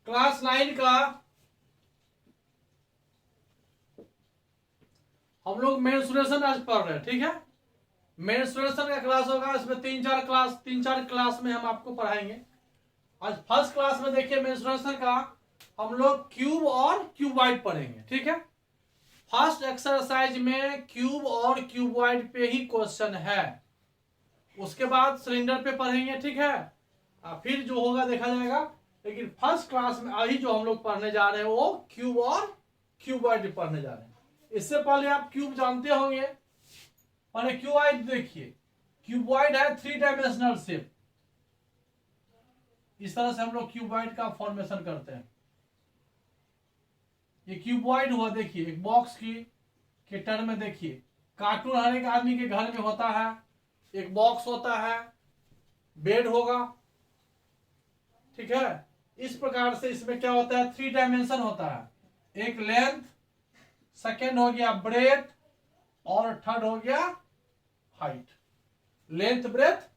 Class 9 का हम लोग मेंस्ट्रुएशन आज पढ़ रहे हैं, ठीक है। मेंस्ट्रुएशन का क्लास होगा, इसमें तीन चार क्लास में हम आपको पढ़ाएंगे। आज फर्स्ट क्लास में देखिए मेंस्ट्रुएशन का हम लोग क्यूब और क्यूबॉइड पढ़ेंगे, ठीक है। फर्स्ट एक्सरसाइज में क्यूब और क्यूबॉइड पे ही क्वेश्चन है, उसके बाद सिलेंडर पे पढ़ेंगे, ठीक है। फिर जो होगा देखा जाएगा, लेकिन फर्स्ट क्लास में अभी जो हम लोग पढ़ने जा रहे हैं वो क्यूब और क्यूबॉइड पढ़ने जा रहे हैं। इससे पहले आप क्यूब जानते होंगे, पहले क्यूबॉइड देखिए। क्यूबॉइड है 3 डायमेंशनल शेप। इस तरह से हम लोग क्यूबॉइड का फॉर्मेशन करते हैं। ये क्यूबॉइड हुआ, देखिए एक बॉक्स के टर्म में देखिए, कार्टून हर एक आदमी के घर में होता है। एक बॉक्स होता है, बेड होगा, ठीक है। इस प्रकार से इसमें क्या होता है, 3 डायमेंशन होता है। एक लेंथ, सेकेंड हो गया ब्रेथ, और थर्ड हो गया हाइट। Length, breadth,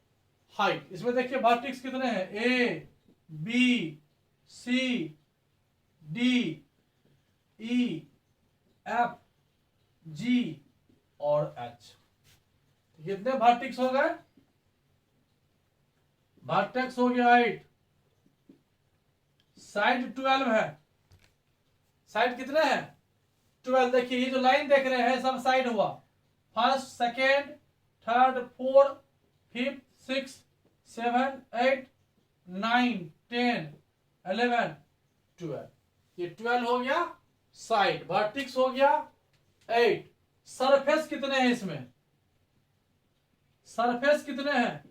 height. इसमें देखिए वर्टेक्स कितने हैं, ए, बी, सी, डी, ई, एफ, जी और एच। कितने वर्टेक्स हो गए, वर्टेक्स हो गया 8। साइड 12 है। साइड कितने हैं, 12। देखिए ये जो लाइन देख रहे हैं सब साइड हुआ। First, second, third, fourth, fifth, 6, 7, 8, 9, 10, 11, 12। ये 12 हो गया साइड। वर्टेक्स हो गया 8। सरफेस कितने हैं इसमें, सरफेस कितने हैं,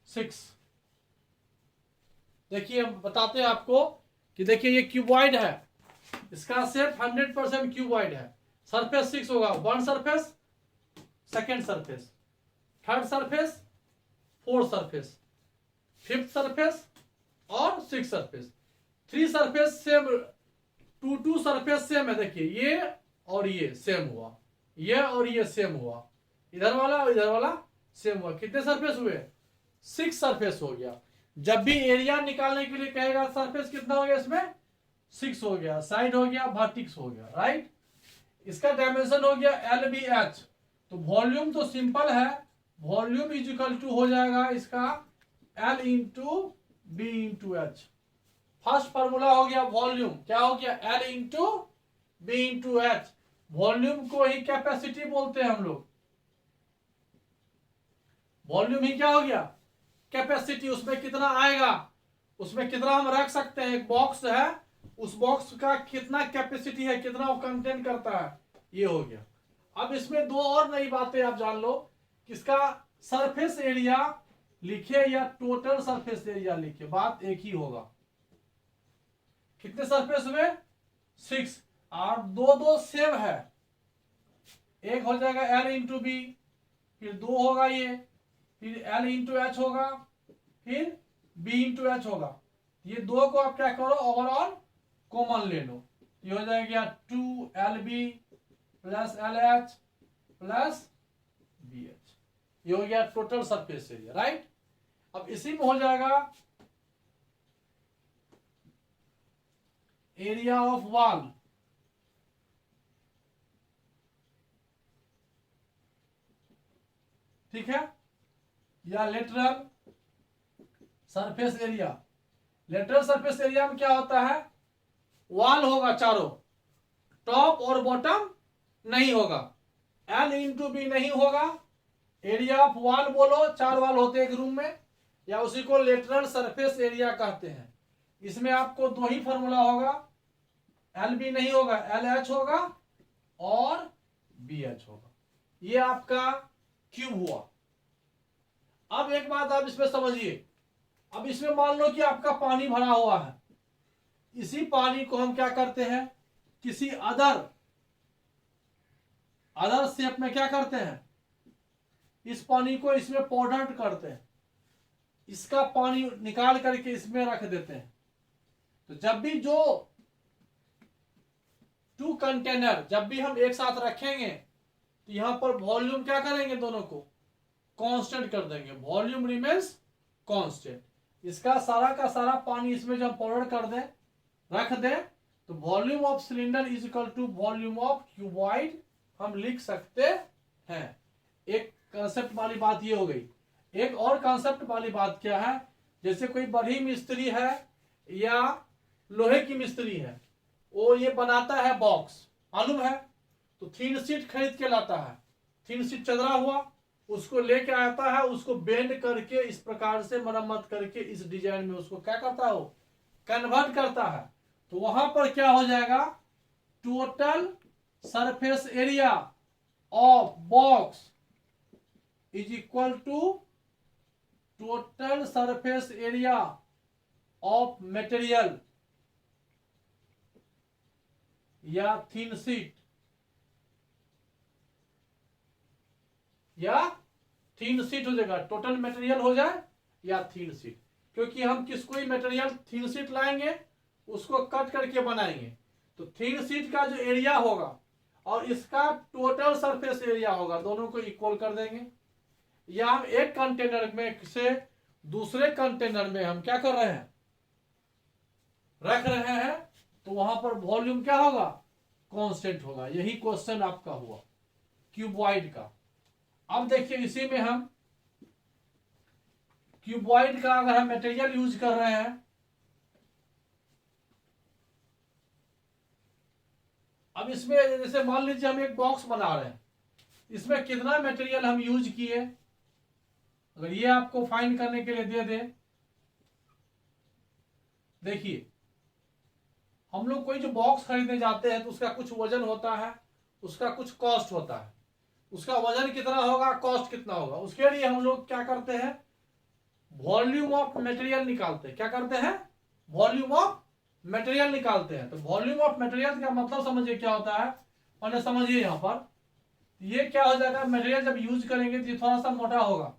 6। देखिए हम बताते हैं आपको कि देखिए ये क्यूबॉइड है, इसका शेप 100% क्यूबॉइड है। सरफेस 6 होगा। 1 surface, second surface, third surface, fourth surface, fifth surface और 6 surface. 3 surface same, 2 surface same है। देखिए ये और ये सेम हुआ, ये और ये सेम हुआ, इधर वाला और इधर वाला सेम हुआ। कितने सरफेस हुए, 6 सरफेस हो गया। जब भी एरिया निकालने के लिए कहेगा सरफेस कितना हो गया, इसमें 6 हो गया, साइड हो गया, वर्टेक्स हो गया, राइट। इसका डायमेंशन हो गया एल बी एच। तो वॉल्यूम तो सिंपल है, वॉल्यूम इज इक्वल टू हो जाएगा इसका L into B into H. First formula हो गया वॉल्यूम, क्या हो गया, L into B into H. Volume को ही कैपेसिटी बोलते हैं हम लोग। वॉल्यूम ही क्या हो गया, कैपेसिटी। उसमें कितना आएगा, उसमें कितना हम रख सकते हैं। एक बॉक्स है, उस बॉक्स का कितना कैपेसिटी है, कितना वो कंटेन करता है, ये हो गया। अब इसमें 2 और नई बातें आप जान लो। किसका सरफेस एरिया लिखे या टोटल सरफेस एरिया लिखे, बात एक ही होगा। कितने सरफेस हुए, 6। और 2 सेम है। एक हो जाएगा एल इंटू बी, फिर 2 होगा ये, फिर एल इंटू एच होगा, फिर बी इंटू एच होगा। ये 2 को आप क्या करो, ओवरऑल कॉमन ले लो। ये हो जाएगा 2LB plus LH plus BH। ये हो गया टोटल सरफेस एरिया, राइट। अब इसी में हो जाएगा एरिया ऑफ वॉल। ठीक है, या lateral surface area. Lateral surface area में क्या होता है, वॉल होगा चारों, टॉप और बॉटम नहीं होगा, एल इंटू बी नहीं होगा। एरिया ऑफ वॉल बोलो, 4 वॉल होते हैं एक रूम में, या उसी को लेटरल सरफेस एरिया कहते हैं। इसमें आपको 2 ही फॉर्मूला होगा, एल बी नहीं होगा, एल एच होगा और बी एच होगा। ये आपका क्यूब हुआ। अब एक बात आप इसमें समझिए, अब इसमें मान लो कि आपका पानी भरा हुआ है। इसी पानी को हम क्या करते हैं, किसी अदर शेप में क्या करते हैं, इस पानी को इसमें पाउडर करते हैं, इसका पानी निकाल करके इसमें रख देते हैं। तो जब भी जो 2 कंटेनर जब भी हम एक साथ रखेंगे, तो यहां पर वॉल्यूम क्या करेंगे, दोनों को कांस्टेंट कर देंगे, वॉल्यूम रिमेन्स कांस्टेंट। इसका सारा का सारा पानी इसमें जब पाउडर कर दें, रख दे तो volume of cylinder is equal to volume of cuboid हम लिख सकते हैं। एक कंसेप्ट वाली बात ये हो गई। एक और कंसेप्ट वाली बात क्या है, जैसे कोई बड़ी मिस्त्री है या लोहे की मिस्त्री है, वो ये बनाता है बॉक्स, मालूम है, तो थिन शीट खरीद के लाता है, थिन शीट चदरा हुआ, उसको लेके आता है, उसको बेंड करके इस प्रकार से मरम्मत करके इस डिजाइन में उसको क्या करता है, वो कन्वर्ट करता है। तो वहां पर क्या हो जाएगा, total surface area of box is equal to total surface area of material या थिन शीट, या थिन शीट हो जाएगा, टोटल मटेरियल हो जाए या थिन शीट, क्योंकि हम किसको ही मटेरियल थिन शीट लाएंगे, उसको कट करके बनाएंगे, तो थिन शीट का जो एरिया होगा और इसका टोटल सरफेस एरिया होगा, दोनों को इक्वल कर देंगे। या हम एक कंटेनर में से दूसरे कंटेनर में हम क्या कर रहे हैं, रख रहे हैं, तो वहां पर वॉल्यूम क्या होगा, कांस्टेंट होगा। यही क्वेश्चन आपका हुआ क्यूबॉइड का। अब देखिए इसी में हम क्यूबॉइड का अगर हम मटेरियल यूज कर रहे हैं, अब इसमें जैसे मान लीजिए हम एक बॉक्स बना रहे हैं, इसमें कितना मटेरियल हम यूज किए, अगर ये आपको फाइंड करने के लिए दे दे, देखिए हम लोग कोई जो बॉक्स खरीदने जाते हैं तो उसका कुछ वजन होता है, उसका कुछ कॉस्ट होता है, उसका वजन कितना होगा, कॉस्ट कितना होगा, उसके लिए हम लोग क्या करते हैं, वॉल्यूम ऑफ मटेरियल निकालते हैं। क्या करते हैं, वॉल्यूम ऑफ मटेरियल निकालते हैं। तो वॉल्यूम ऑफ मटेरियल का मतलब समझिए क्या होता है, मैंने समझिए यहां पर ये क्या हो जाएगा, मटेरियल जब यूज करेंगे तो ये थोड़ा सा मोटा होगा।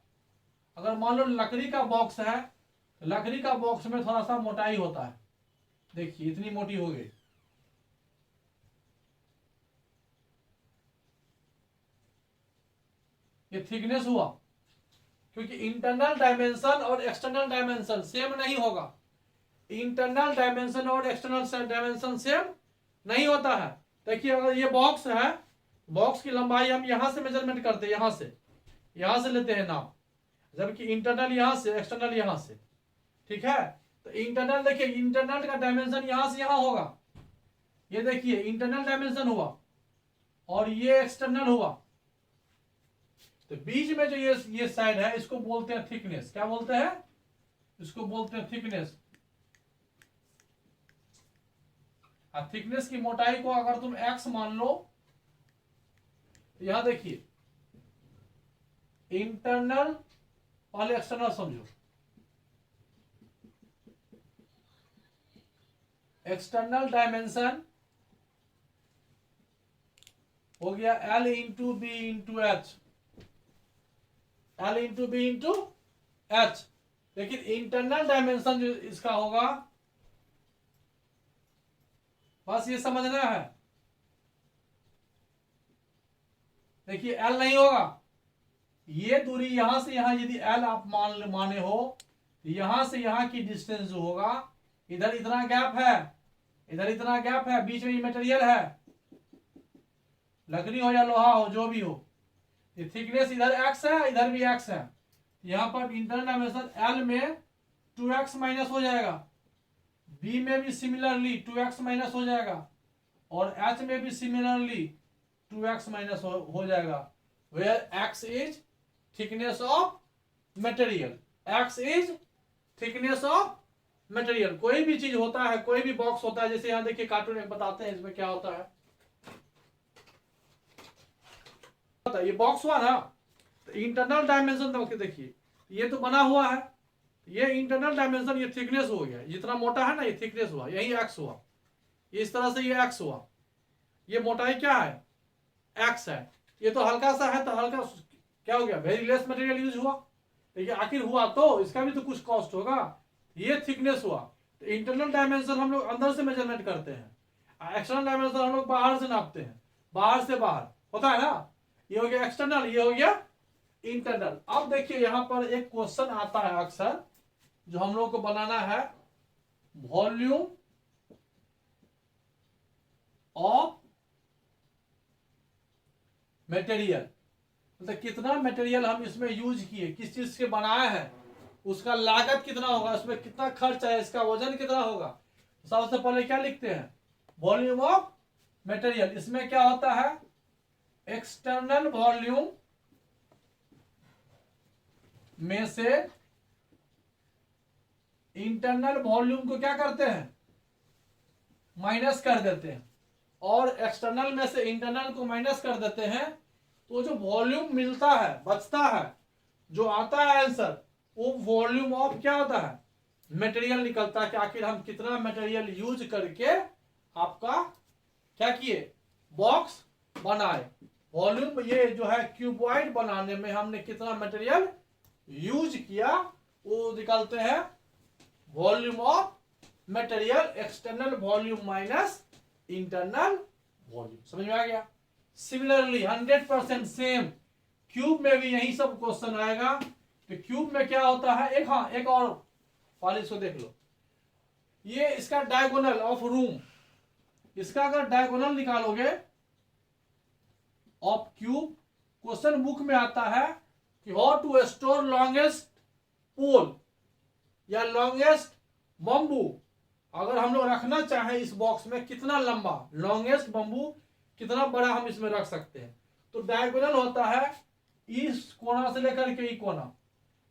अगर मान लो लकड़ी का बॉक्स है, लकड़ी का बॉक्स में थोड़ा सा मोटाई होता है, देखिए इतनी मोटी हो गई, ये थिकनेस हुआ, क्योंकि इंटरनल डायमेंशन और एक्सटर्नल डायमेंशन सेम नहीं होगा। इंटरनल डायमेंशन और एक्सटर्नल डायमेंशन सेम नहीं होता है। देखिए अगर ये बॉक्स है, बॉक्स की लंबाई हम यहां से मेजरमेंट करते हैं, यहां से लेते हैं नाप, जबकि इंटरनल यहां से, एक्सटर्नल यहां से, ठीक है। तो इंटरनल देखिए, इंटरनल का डायमेंशन यहां से यहां होगा, ये देखिए इंटरनल डायमेंशन हुआ और ये एक्सटर्नल हुआ, तो बीच में जो ये साइड है इसको बोलते हैं थिकनेस। क्या बोलते हैं, इसको बोलते हैं थिकनेस। थिकनेस की मोटाई को अगर तुम x मान लो, यहां देखिए इंटरनल, पहले एक्सटर्नल समझो, एक्सटर्नल डायमेंशन हो गया L into B into H, L into B into H. लेकिन इंटरनल डायमेंशन जो इसका होगा, बस ये समझना है, देखिए L नहीं होगा, ये दूरी यहां से यहां यदि L आप माने हो, तो यहां से यहां की डिस्टेंस जो होगा, इधर इतना गैप है, इधर इतना गैप है, बीच में ये मटेरियल है, लकड़ी हो या लोहा हो जो भी हो, ये थिकनेस इधर x है, इधर भी x है, यहां पर इंटरनल डायमेंशन L में 2x माइनस हो जाएगा, B में भी सिमिलरली 2x माइनस हो जाएगा, और H में भी सिमिलरली 2x माइनस हो जाएगा। Where x is thickness of material, x is thickness of material. कोई भी चीज होता है, कोई भी बॉक्स होता है, जैसे यहां देखिए कार्टून में बताते हैं इसमें क्या होता है, ये बॉक्स हुआ ना, तो इंटरनल डायमेंशन देखिए ये तो बना हुआ है, ये इंटरनल डायमेंशन, ये थिकनेस हो गया, जितना मोटा है ना ये थिकनेस हुआ, यही x हुआ, ये इस तरह से ये x हुआ, ये मोटाई क्या है, x है, ये तो हल्का सा है, तो हल्का क्या हो गया, वेरी लेस मटेरियल यूज हुआ, देखिए आखिर हुआ तो इसका भी तो कुछ कॉस्ट होगा, ये थिकनेस हुआ। तो इंटरनल डायमेंशन हम लोग अंदर से मेजरमेंट करते हैं, एक्सटर्नल डायमेंशन हम लोग बाहर से नापते हैं, बाहर से बाहर होता है ना, ये हो गया एक्सटर्नल, ये हो गया इंटरनल। अब देखिए यहां पर एक क्वेश्चन आता है अक्सर, जो हम लोग को बनाना है, वॉल्यूम ऑफ मटेरियल, मतलब कितना मटेरियल हम इसमें यूज किए, किस चीज से बनाया है, उसका लागत कितना होगा, उसमें कितना खर्च है, इसका वजन कितना होगा। सबसे पहले क्या लिखते हैं, वॉल्यूम ऑफ मटेरियल। इसमें क्या होता है, एक्सटर्नल वॉल्यूम में से इंटरनल वॉल्यूम को क्या करते हैं, माइनस कर देते हैं, और एक्सटर्नल में से इंटरनल को माइनस कर देते हैं, तो जो वॉल्यूम मिलता है, बचता है, जो आता है आंसर, वो वॉल्यूम ऑफ क्या होता है, मटेरियल निकलता है कि आखिर हम कितना मटेरियल यूज करके आपका क्या किए, बॉक्स बनाए। वॉल्यूम ये जो है क्यूबॉइड बनाने में हमने कितना मटेरियल यूज किया, वो निकालते हैं volume of material, external volume minus internal volume. समझ में आ गया। सिमिलरली 100% सेम क्यूब में भी यही सब क्वेश्चन आएगा। तो क्यूब में क्या होता है, एक और वाले इसको देख लो, ये इसका डायगोनल ऑफ रूम, इसका अगर डायगोनल निकालोगे ऑफ क्यूब, क्वेश्चन बुक में आता है कि हाउ टू स्टोर लॉन्गेस्ट पोल या लॉन्गेस्ट बम्बू, अगर हम लोग रखना चाहें इस बॉक्स में कितना लंबा लॉन्गेस्ट बम्बू, कितना बड़ा हम इसमें रख सकते हैं। तो डायगोनल होता है इस कोना से लेकर के ई कोना,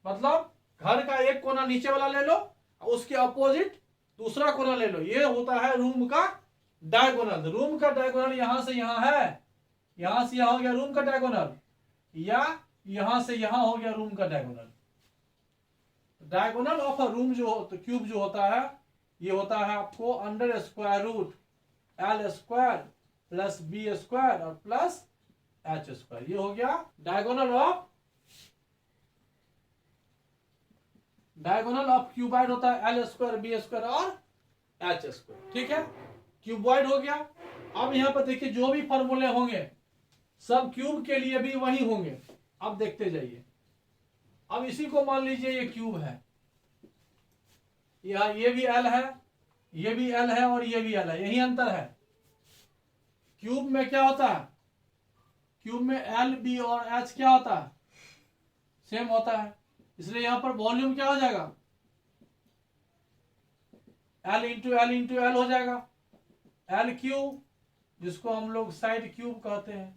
मतलब घर का एक कोना नीचे वाला ले लो, उसके अपोजिट दूसरा कोना ले लो, ये होता है रूम का डायगोनल। रूम का डायगोनल यहां से यहां है, यहां से यहां हो गया रूम का डायगोनल, या यहां से यहां हो गया रूम का diagonal. Diagonal of a room जो तो क्यूब जो होता है, ये होता है आपको under square root L square plus B square और प्लस एच स्क्वायर। ये हो गया डायगोनल ऑफ क्यूबॉइड होता है एल स्क्वायर बी स्क्वायर और एच स्क्वायर। ठीक है, क्यूबॉइड हो गया। अब यहां पर देखिए जो भी फॉर्मूले होंगे सब क्यूब के लिए भी वही होंगे। अब देखते जाइए, अब इसी को मान लीजिए ये क्यूब है, यहां ये भी एल है, ये भी एल है और ये भी एल है, यही अंतर है। क्यूब में क्या होता है, क्यूब में एल बी और एच क्या होता है, सेम होता है, इसलिए यहां पर वॉल्यूम क्या हो जाएगा, एल इंटू एल हो जाएगा। एल क्यूब, जिसको हम लोग साइड क्यूब कहते हैं।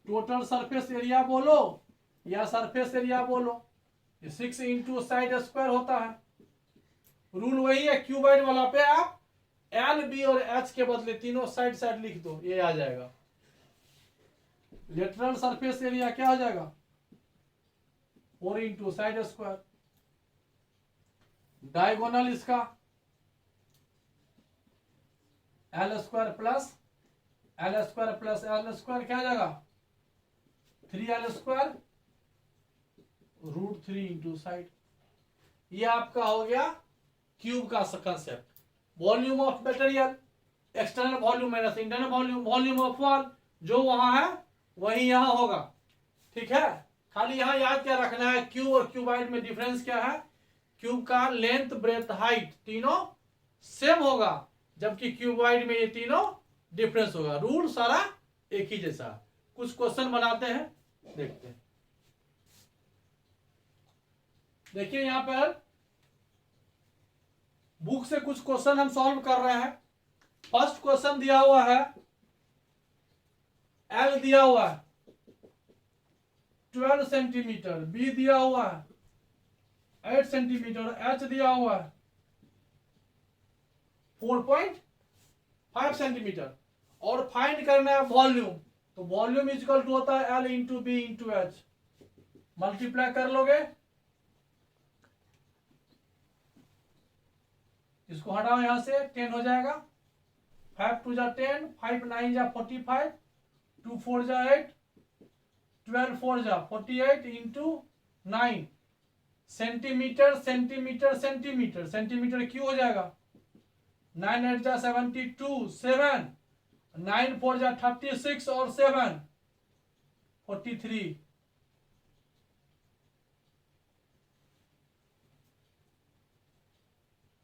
टोटल सरफेस एरिया बोलो या सरफेस एरिया बोलो, ये 6 इंटू साइड स्क्वायर होता है। रूल वही है क्यूबॉइड वाला पे, आप एल बी और एच के बदले तीनों साइड साइड लिख दो, ये आ जाएगा। लेटरल सरफेस एरिया क्या हो जाएगा, 4 इंटू साइड स्क्वायर। डायगोनल इसका L square plus L square क्या हो जाएगा, 3 L square root 3 into side. ये आपका हो गया क्यूब का concept. Volume of material, external volume minus internal volume, volume of wall जो वहां है वही यहां होगा। ठीक है, खाली यहां याद क्या रखना है, क्यूब और क्यूबॉइड में डिफरेंस क्या है, क्यूब का लेंथ ब्रेथ हाइट तीनों सेम होगा, जबकि क्यूबॉइड में ये तीनों डिफरेंस होगा। रूल सारा एक ही जैसा। कुछ क्वेश्चन बनाते हैं, देखते हैं। देखिए यहां पर बुक से कुछ क्वेश्चन हम सॉल्व कर रहे हैं। फर्स्ट क्वेश्चन दिया हुआ है, एल दिया हुआ है 12 सेंटीमीटर, बी दिया हुआ है 8 सेंटीमीटर, एच दिया हुआ है 4.5 सेंटीमीटर, और फाइंड करना है वॉल्यूम। तो वॉल्यूम इक्वल टू होता है L into B into H, multiply कर लोगे, इसको हटाओ यहां से, 10 हो जाएगा, 5 2 जा 10, 5 9 जा 45, 2 4 जा 8, 12 4 जा 48 into 9 centimetre centimetre centimetre, centimetre क्यों हो जाएगा, 9 8 जा 72, 7 9 4 जा 36 और 7 43।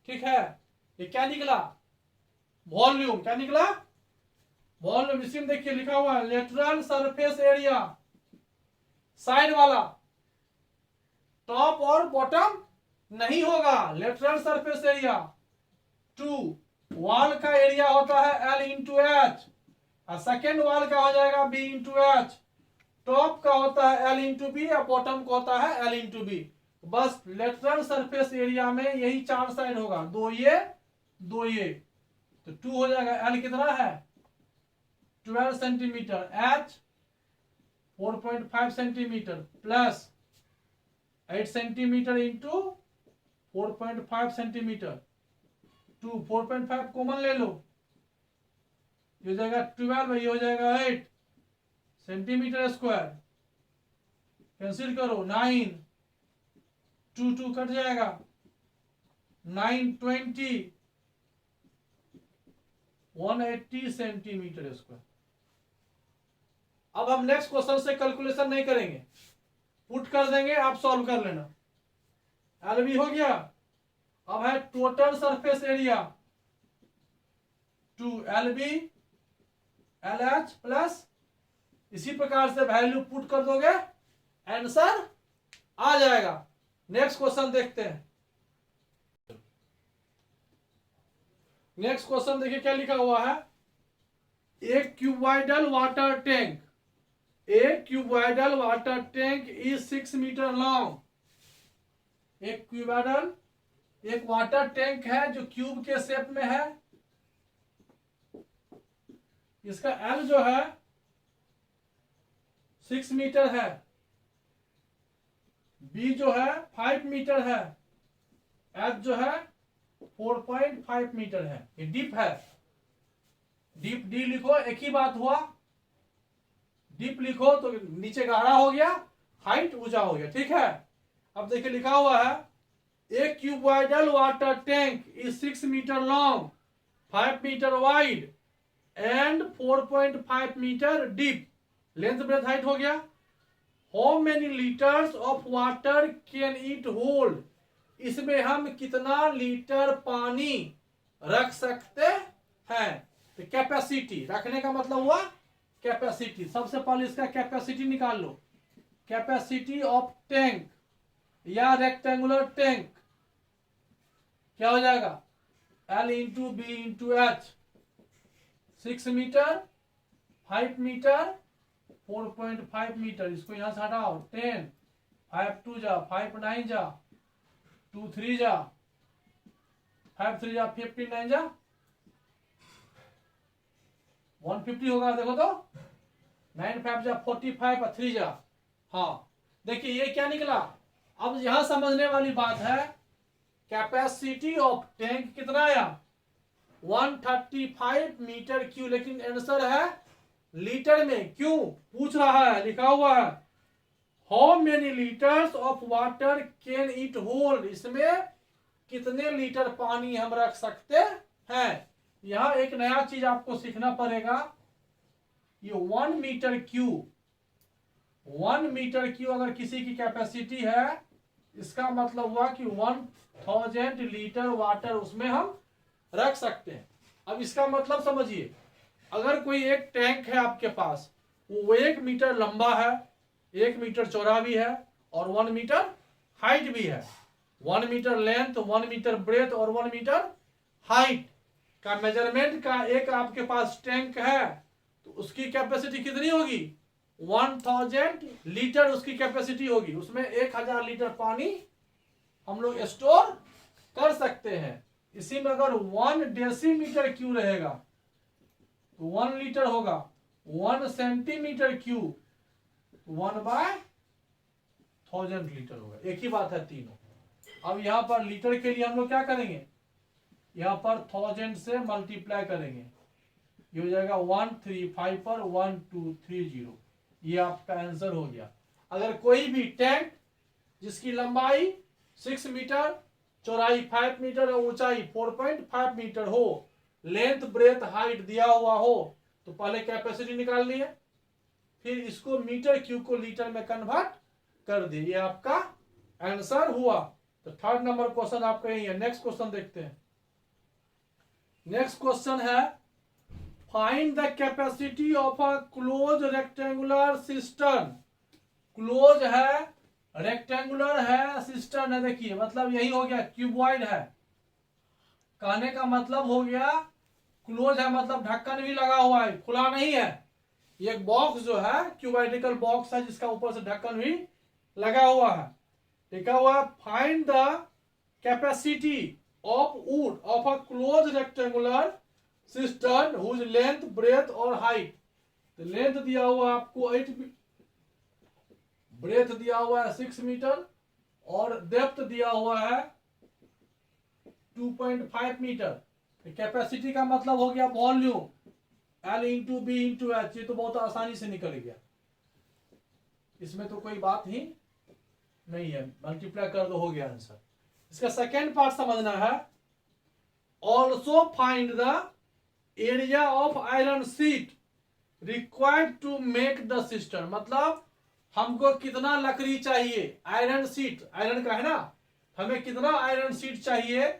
ठीक है, ये क्या निकला, वॉल्यूम क्या निकला, वॉल्यूम, इसी में देखिए लिखा हुआ है लेटरल सरफेस एरिया, साइड वाला, टॉप और बॉटम नहीं होगा, लेटरल सरफेस एरिया। 2 वॉल का एरिया होता है L इंटू एच, और सेकेंड वॉल का हो जाएगा B इंटू एच, टॉप का होता है L इंटू बी और बॉटम का होता है L इंटू बी। बस लेटरल सरफेस एरिया में यही 4 साइड होगा, 2 ये 2 ये, तो 2 हो जाएगा। L कितना है 12 centimetre, H 4.5 centimetre plus 8 centimetre into 4.5 centimetre, 2 4.5 common ले लो, ये हो जाएगा 12, ये हो जाएगा 8 सेंटीमीटर स्क्वायर, कैंसिल करो, 9 2 2 कट जाएगा, 9 20 180 सेंटीमीटर स्क्वायर। अब हम नेक्स्ट क्वेश्चन से कैलकुलेशन नहीं करेंगे, पुट कर देंगे, आप सॉल्व कर लेना। एलबी हो गया। अब है total surface area 2 LB LH plus, इसी प्रकार से वैल्यू पुट कर दोगे, आंसर आ जाएगा। नेक्स्ट क्वेश्चन देखते हैं। नेक्स्ट क्वेश्चन देखिए क्या लिखा हुआ है, एक क्यूबॉइडल वाटर टैंक, एक cuboidal water tank is 6 metre long. एक क्यूबॉइडल एक वाटर टैंक है जो क्यूब के शेप में है, इसका L जो है 6 मीटर है, B जो है 5 मीटर है, H जो है 4.5 मीटर है। ये डीप है, डीप डी लिखो, एक ही बात हुआ, डीप लिखो तो नीचे गहरा हो गया, हाइट ऊंचा हो गया, ठीक है। अब देखिए लिखा हुआ है एक cuboidal water tank is 6 metre long, 5 metre wide and 4.5 metre deep, length breadth height हो गया। How many litres of water can it hold, इसमें हम कितना लीटर पानी रख सकते हैं। तो कैपेसिटी रखने का मतलब हुआ कैपेसिटी, सबसे पहले इसका कैपेसिटी निकाल लो। कैपेसिटी ऑफ टैंक या रेक्टेंगुलर टैंक क्या हो जाएगा, L into B into H, 6 metre 5 metre 4.5 metre, इसको यहां से हटाओ, 10 5 2 जा 5 9 जा 2 3 जा 5 3 जा 15 9 जा 150 होगा, देखो तो 9 5 जा 45 और 3 जा, हाँ देखिए ये क्या निकला। अब यहां समझने वाली बात है, कैपेसिटी ऑफ टैंक कितना आया 135 मीटर क्यूब, लेकिन आंसर है लीटर में, क्यों पूछ रहा है, लिखा हुआ है how many litres of water can it hold, इसमें कितने लीटर पानी हम रख सकते हैं। यहां एक नया चीज आपको सीखना पड़ेगा, ये 1 मीटर क्यूब, 1 मीटर क्यूब अगर किसी की कैपेसिटी है, इसका मतलब हुआ कि 1000 लीटर वाटर उसमें हम रख सकते हैं। अब इसका मतलब समझिए, अगर कोई एक टैंक है आपके पास, वो 1 मीटर लंबा है, 1 मीटर चौड़ा भी है और 1 मीटर हाइट भी है, 1 मीटर लेंथ 1 मीटर ब्रेथ और 1 मीटर हाइट का मेजरमेंट का एक आपके पास टैंक है, तो उसकी कैपेसिटी कितनी होगी 1000 लीटर उसकी कैपेसिटी होगी, उसमें 1000 लीटर पानी हम लोग स्टोर कर सकते हैं। इसी में अगर 1 डेसीमीटर क्यूब रहेगा तो 1 लीटर होगा, 1 सेंटीमीटर क्यूब 1/1000 लीटर होगा, एक ही बात है तीनों। अब यहां पर लीटर के लिए हम लोग क्या करेंगे, यहां पर 1000 से मल्टीप्लाई करेंगे, ये हो जाएगा 135 पर 1230, ये आपका आंसर हो गया। अगर कोई भी टैंक जिसकी लंबाई 6 मीटर, चौड़ाई 5 मीटर और ऊंचाई 4.5 मीटर हो, लेंथ ब्रेथ हाइट दिया हुआ हो, तो पहले कैपेसिटी निकालनी है, फिर इसको मीटर क्यूब को लीटर में कन्वर्ट कर दिए, ये आपका आंसर हुआ। तो 3rd नंबर क्वेश्चन आपका यही है। नेक्स्ट क्वेश्चन देखते हैं। नेक्स्ट क्वेश्चन है find the capacity of a close rectangular system. Close है, रेक्टेंगुलर है, सिस्टम है। देखिए मतलब यही हो गया, क्यूबॉइड है। कहने का मतलब हो गया क्लोज है मतलब ढक्कन भी लगा हुआ है, खुला नहीं है। ये एक बॉक्स जो है क्यूबाइडिकल बॉक्स है जिसका ऊपर से ढक्कन भी लगा हुआ है। लिखा हुआ है find the capacity of wood of a close rectangular system whose length breadth और हाइट। तो लेंथ दिया हुआ आपको 8, ब्रेथ दिया हुआ है 6 मीटर और डेप्थ दिया हुआ है 2.5 मीटर। कैपेसिटी का मतलब हो गया volume, L into B into H. ये तो बहुत आसानी से निकल गया, इसमें तो कोई बात ही नहीं है, मल्टीप्लाई कर दो हो गया आंसर। इसका सेकेंड पार्ट समझना है। Also find the area of iron sheet required to make the system. मतलब हमको कितना लकड़ी चाहिए, आयरन शीट, आयरन का है ना, हमें कितना आयरन शीट चाहिए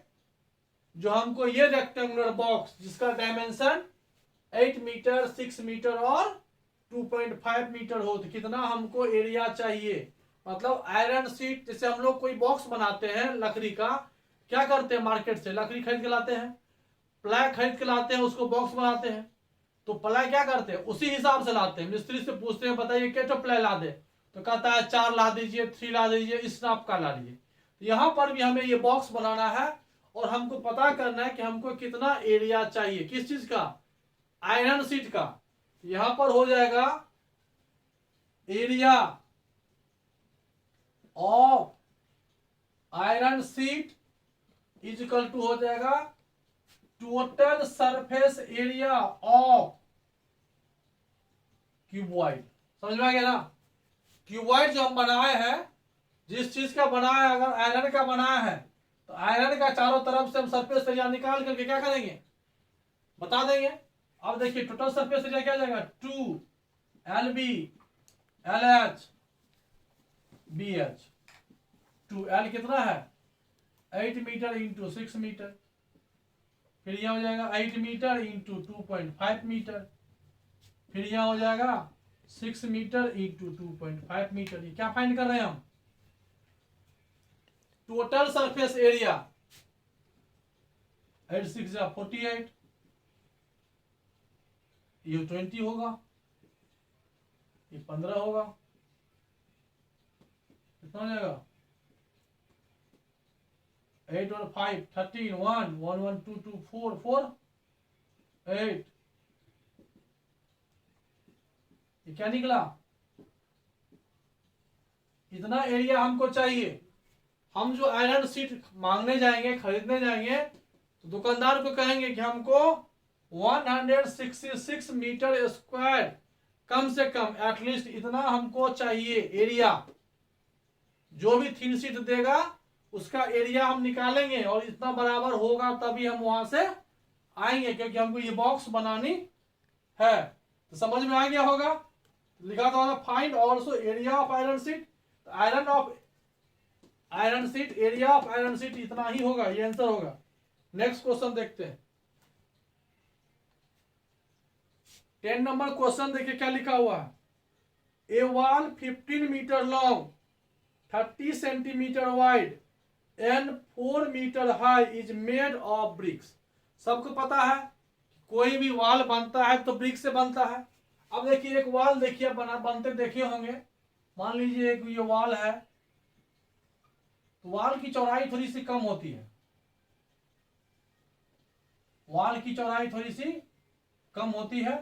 जो हमको ये रेक्टेंगुलर बॉक्स जिसका डायमेंशन 8 मीटर, 6 मीटर और 2.5 मीटर हो, तो कितना हमको एरिया चाहिए। मतलब आयरन शीट, जैसे हम लोग कोई बॉक्स बनाते हैं लकड़ी का, क्या करते हैं मार्केट से लकड़ी खरीद के लाते हैं, प्लाई खरीद के लाते हैं, उसको बॉक्स बनाते हैं। तो प्लाई क्या करते हैं उसी हिसाब से लाते हैं। मिस्त्री से पूछते हैं बताइए क्या प्लाई ला दे, तो कहता है 4 ला दीजिए, 3 ला दीजिए, इस नाप का ला लीजिए। तो यहाँ पर भी हमें ये बॉक्स बनाना है और हमको पता करना है कि हमको कितना एरिया चाहिए, किस चीज का, आयरन शीट का। यहां पर हो जाएगा area of iron sheet is equal to हो जाएगा total surface area of cuboid. समझ में आ गया ना। क्यूबॉइड जो हम बनाए हैं, जिस चीज का बनाया है, अगर आयरन का बनाया है तो आयरन का चारों तरफ से हम सरफेस एरिया निकाल करके क्या करेंगे, बता देंगे। अब देखिए टोटल सरफेस एरिया क्या जाएगा, 2 LB LH BH। 2L कितना है 8 मीटर इंटू 6 मीटर, फिर यहां हो जाएगा 8 मीटर इंटू 2.5 मीटर, फिर यहां हो जाएगा 6 मीटर इंटू 2.5 मीटर। ये क्या फाइंड कर रहे हैं हम, टोटल सरफेस एरिया। 8 6 48, ये 20 होगा, ये 15 होगा, कितना हो जाएगा 8 और 5 13 1 1 1 2 2 4 4 8। ये क्या निकला, इतना एरिया हमको चाहिए। हम जो आयरन शीट मांगने जाएंगे, खरीदने जाएंगे, तो दुकानदार को कहेंगे कि हमको 166 मीटर स्क्वायर कम से कम एटलीस्ट इतना हमको चाहिए एरिया। जो भी थिन शीट देगा उसका एरिया हम निकालेंगे और इतना बराबर होगा तभी हम वहां से आएंगे, क्योंकि हमको ये बॉक्स बनानी है। तो समझ में आ गया होगा। लिखा था find also area of iron sheet. Iron sheet, area of iron sheet इतना ही होगा, ये आंसर होगा। नेक्स्ट क्वेश्चन देखते हैं। 10 नंबर क्वेश्चन देखिए क्या लिखा हुआ है। A wall 15 metre long, 30 centimetre wide and 4 metre high is made of bricks. सबको पता है कोई भी वॉल बनता है तो ब्रिक से बनता है। अब देखिए एक वॉल देखिए बनते देखे होंगे। मान लीजिए एक ये वॉल है, तो वॉल की चौड़ाई थोड़ी सी कम होती है, वॉल की चौड़ाई थोड़ी सी कम होती है।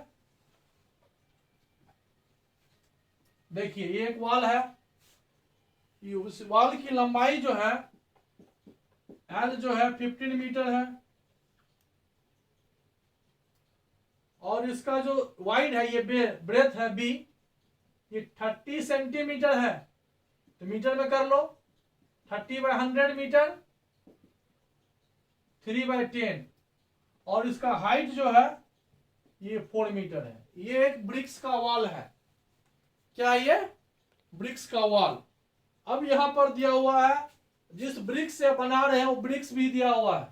देखिए ये एक वॉल है, उस वॉल की लंबाई जो है L जो है 15 मीटर है और इसका जो वाइड है ये ब्रेथ है B, ये 30 सेंटीमीटर है। तो मीटर में कर लो, 30/100 मीटर, 3/10। और इसका हाइट जो है ये 4 मीटर है। ये एक ब्रिक्स का वॉल है। क्या ये ब्रिक्स का वॉल। अब यहां पर दिया हुआ है जिस ब्रिक्स से बना रहे हैं वो ब्रिक्स भी दिया हुआ है।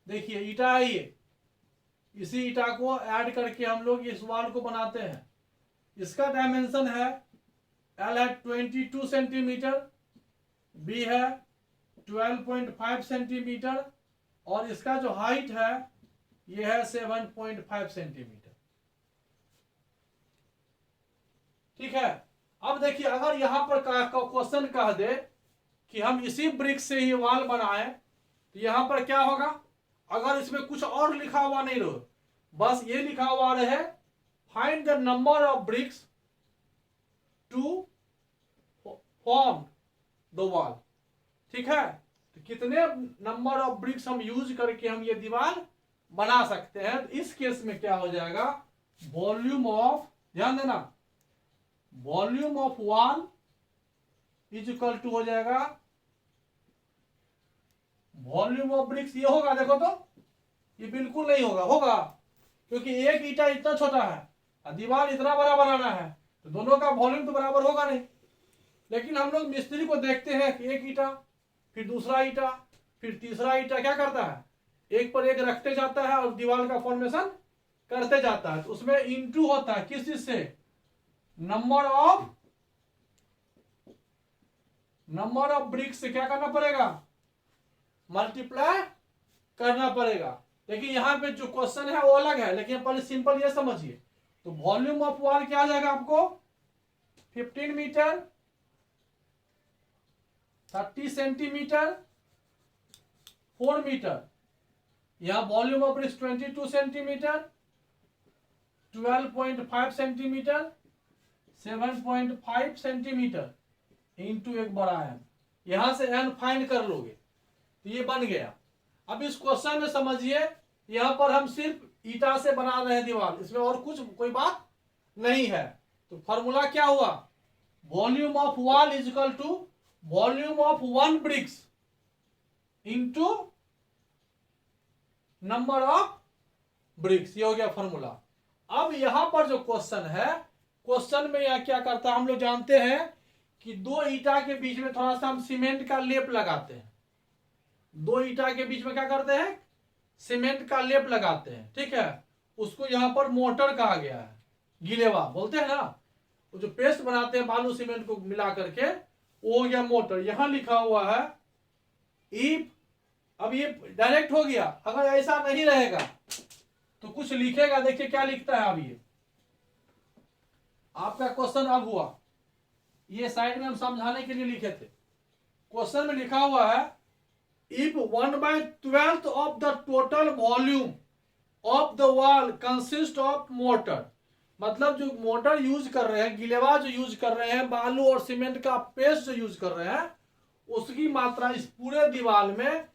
देखिए ईटा है ये, इसी ईटा को ऐड करके हम लोग इस वॉल को बनाते हैं। इसका डायमेंशन है, एल है 22 सेंटीमीटर, बी है 12.5 सेंटीमीटर और इसका जो हाइट है ये है 7.5 सेंटीमीटर। ठीक है। अब देखिए, अगर यहां पर क्वेश्चन कह दे कि हम इसी ब्रिक से ही वॉल बनाएं तो यहां पर क्या होगा? अगर इसमें कुछ और लिखा हुआ नहीं रहे, बस ये लिखा हुआ रहे find the number of bricks to form the wall. ठीक है, तो कितने नंबर ऑफ ब्रिक्स हम यूज करके हम ये दीवार बना सकते हैं। तो इस केस में क्या हो जाएगा? वॉल्यूम ऑफ, ध्यान देना, volume of wall is equal to हो जाएगा वॉल्यूम ऑफ ब्रिक्स। ये होगा, देखो तो ये बिल्कुल नहीं होगा, होगा क्योंकि एक ईटा इतना छोटा है और दीवार इतना बड़ा बनाना है, तो दोनों का वॉल्यूम तो बराबर होगा नहीं। लेकिन हम लोग मिस्त्री को देखते हैं कि एक ईटा, फिर दूसरा ईटा, फिर तीसरा ईटा क्या करता है, एक पर एक रखते जाता है और दीवार का फॉर्मेशन करते जाता है। तो उसमें इनटू होता है किस चीज से? नंबर ऑफ ब्रिक्स से क्या करना पड़ेगा? मल्टीप्लाई करना पड़ेगा। लेकिन यहां पे जो क्वेश्चन है वो अलग है, लेकिन पहले सिंपल ये समझिए। तो वॉल्यूम ऑफ वॉल क्या आ जाएगा आपको? 15 मीटर, 30 सेंटीमीटर, 4 मीटर। यहां volume of BRICS 22 centimetre, 12.5 centimetre, 7.5 centimetre into एक बड़ा एन। यहां से एन फाइंड कर लोगे तो ये बन गया। अब इस क्वेश्चन में समझिए, यहां पर हम सिर्फ ईटा से बना रहे हैं दीवार, इसमें और कुछ कोई बात नहीं है। तो फॉर्मूला क्या हुआ? Volume of wall is equal to volume of one bricks into number of bricks. ये हो गया फॉर्मूला। अब यहां पर जो क्वेश्चन है, क्वेश्चन में यह क्या करता है, हम लोग जानते हैं कि दो ईटा के बीच में थोड़ा सा हम सीमेंट का लेप लगाते हैं। दो ईटा के बीच में क्या करते हैं? सीमेंट का लेप लगाते हैं। ठीक है, उसको यहां पर मोटर कहा गया है, गिलेवा बोलते हैं ना। वो जो पेस्ट बनाते हैं बालू सीमेंट को मिला करके, वो हो गया मोटर। यहां लिखा हुआ है इफ, अब ये डायरेक्ट हो गया। अगर ऐसा नहीं रहेगा तो कुछ लिखेगा, देखिए क्या लिखता है। अब ये आपका क्वेश्चन अब हुआ, ये साइड में हम समझाने के लिए लिखे थे। क्वेश्चन में लिखा हुआ है if 1/12 of the total volume of the wall consist of motor. मतलब जो मोटर यूज कर रहे हैं, गिलेवा जो यूज कर रहे हैं, बालू और सीमेंट का पेस्ट जो यूज कर रहे हैं, उसकी मात्रा इस पूरे दीवार में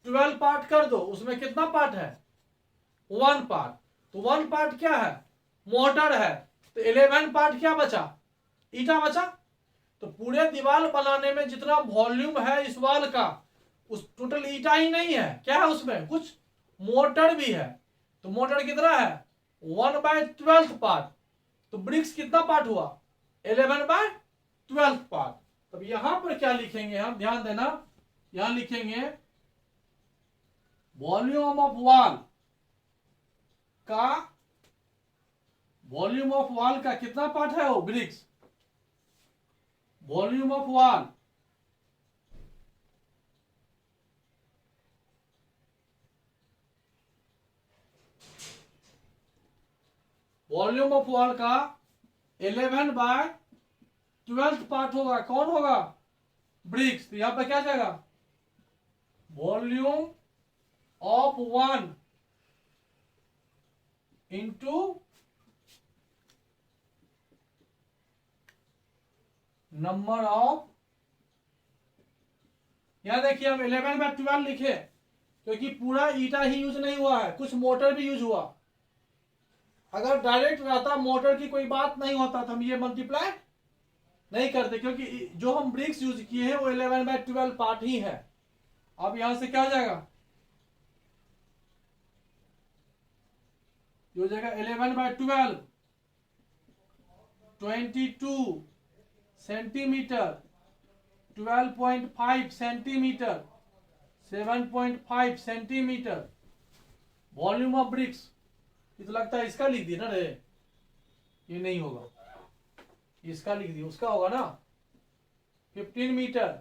12 पार्ट कर दो। उसमें कितना पार्ट है? 1 पार्ट। तो 1 पार्ट क्या है? मोटर है। तो 11 पार्ट क्या बचा? ईटा बचा। तो पूरे दीवार बनाने में जितना वॉल्यूम है इस वॉल का, उस टोटल ईटा ही नहीं है, क्या है उसमें? कुछ मोटर भी है। तो मोटर कितना है? 1/12 पार्ट। तो ब्रिक्स कितना पार्ट हुआ? 11/12 पार्ट। तब यहां पर क्या लिखेंगे हम, ध्यान देना, यहां लिखेंगे वॉल्यूम ऑफ वॉल का, वॉल्यूम ऑफ वॉल का कितना पार्ट है? वो bricks, volume of wall volume of wall का 11/12 पार्ट होगा। कौन होगा? ब्रिक्स। तो यहां पर क्या जाएगा? Volume of 1 into number of, यहां देखिए हम 11/12 लिखे क्योंकि पूरा ईटा ही यूज नहीं हुआ है, कुछ मोटर भी यूज हुआ। अगर डायरेक्ट रहता, मोटर की कोई बात नहीं होता, तो हम ये मल्टीप्लाई नहीं करते, क्योंकि जो हम ब्रिक्स यूज किए हैं वो 11/12 पार्ट ही है। अब यहां से क्या हो जाएगा? हो जाएगा 11/12 22 centimetre, 12.5 centimetre, 7.5 centimetre. Volume of bricks ये तो लगता है इसका लिख दिया ना रे, ये नहीं होगा, इसका लिख दिया, उसका होगा ना। 15 मीटर,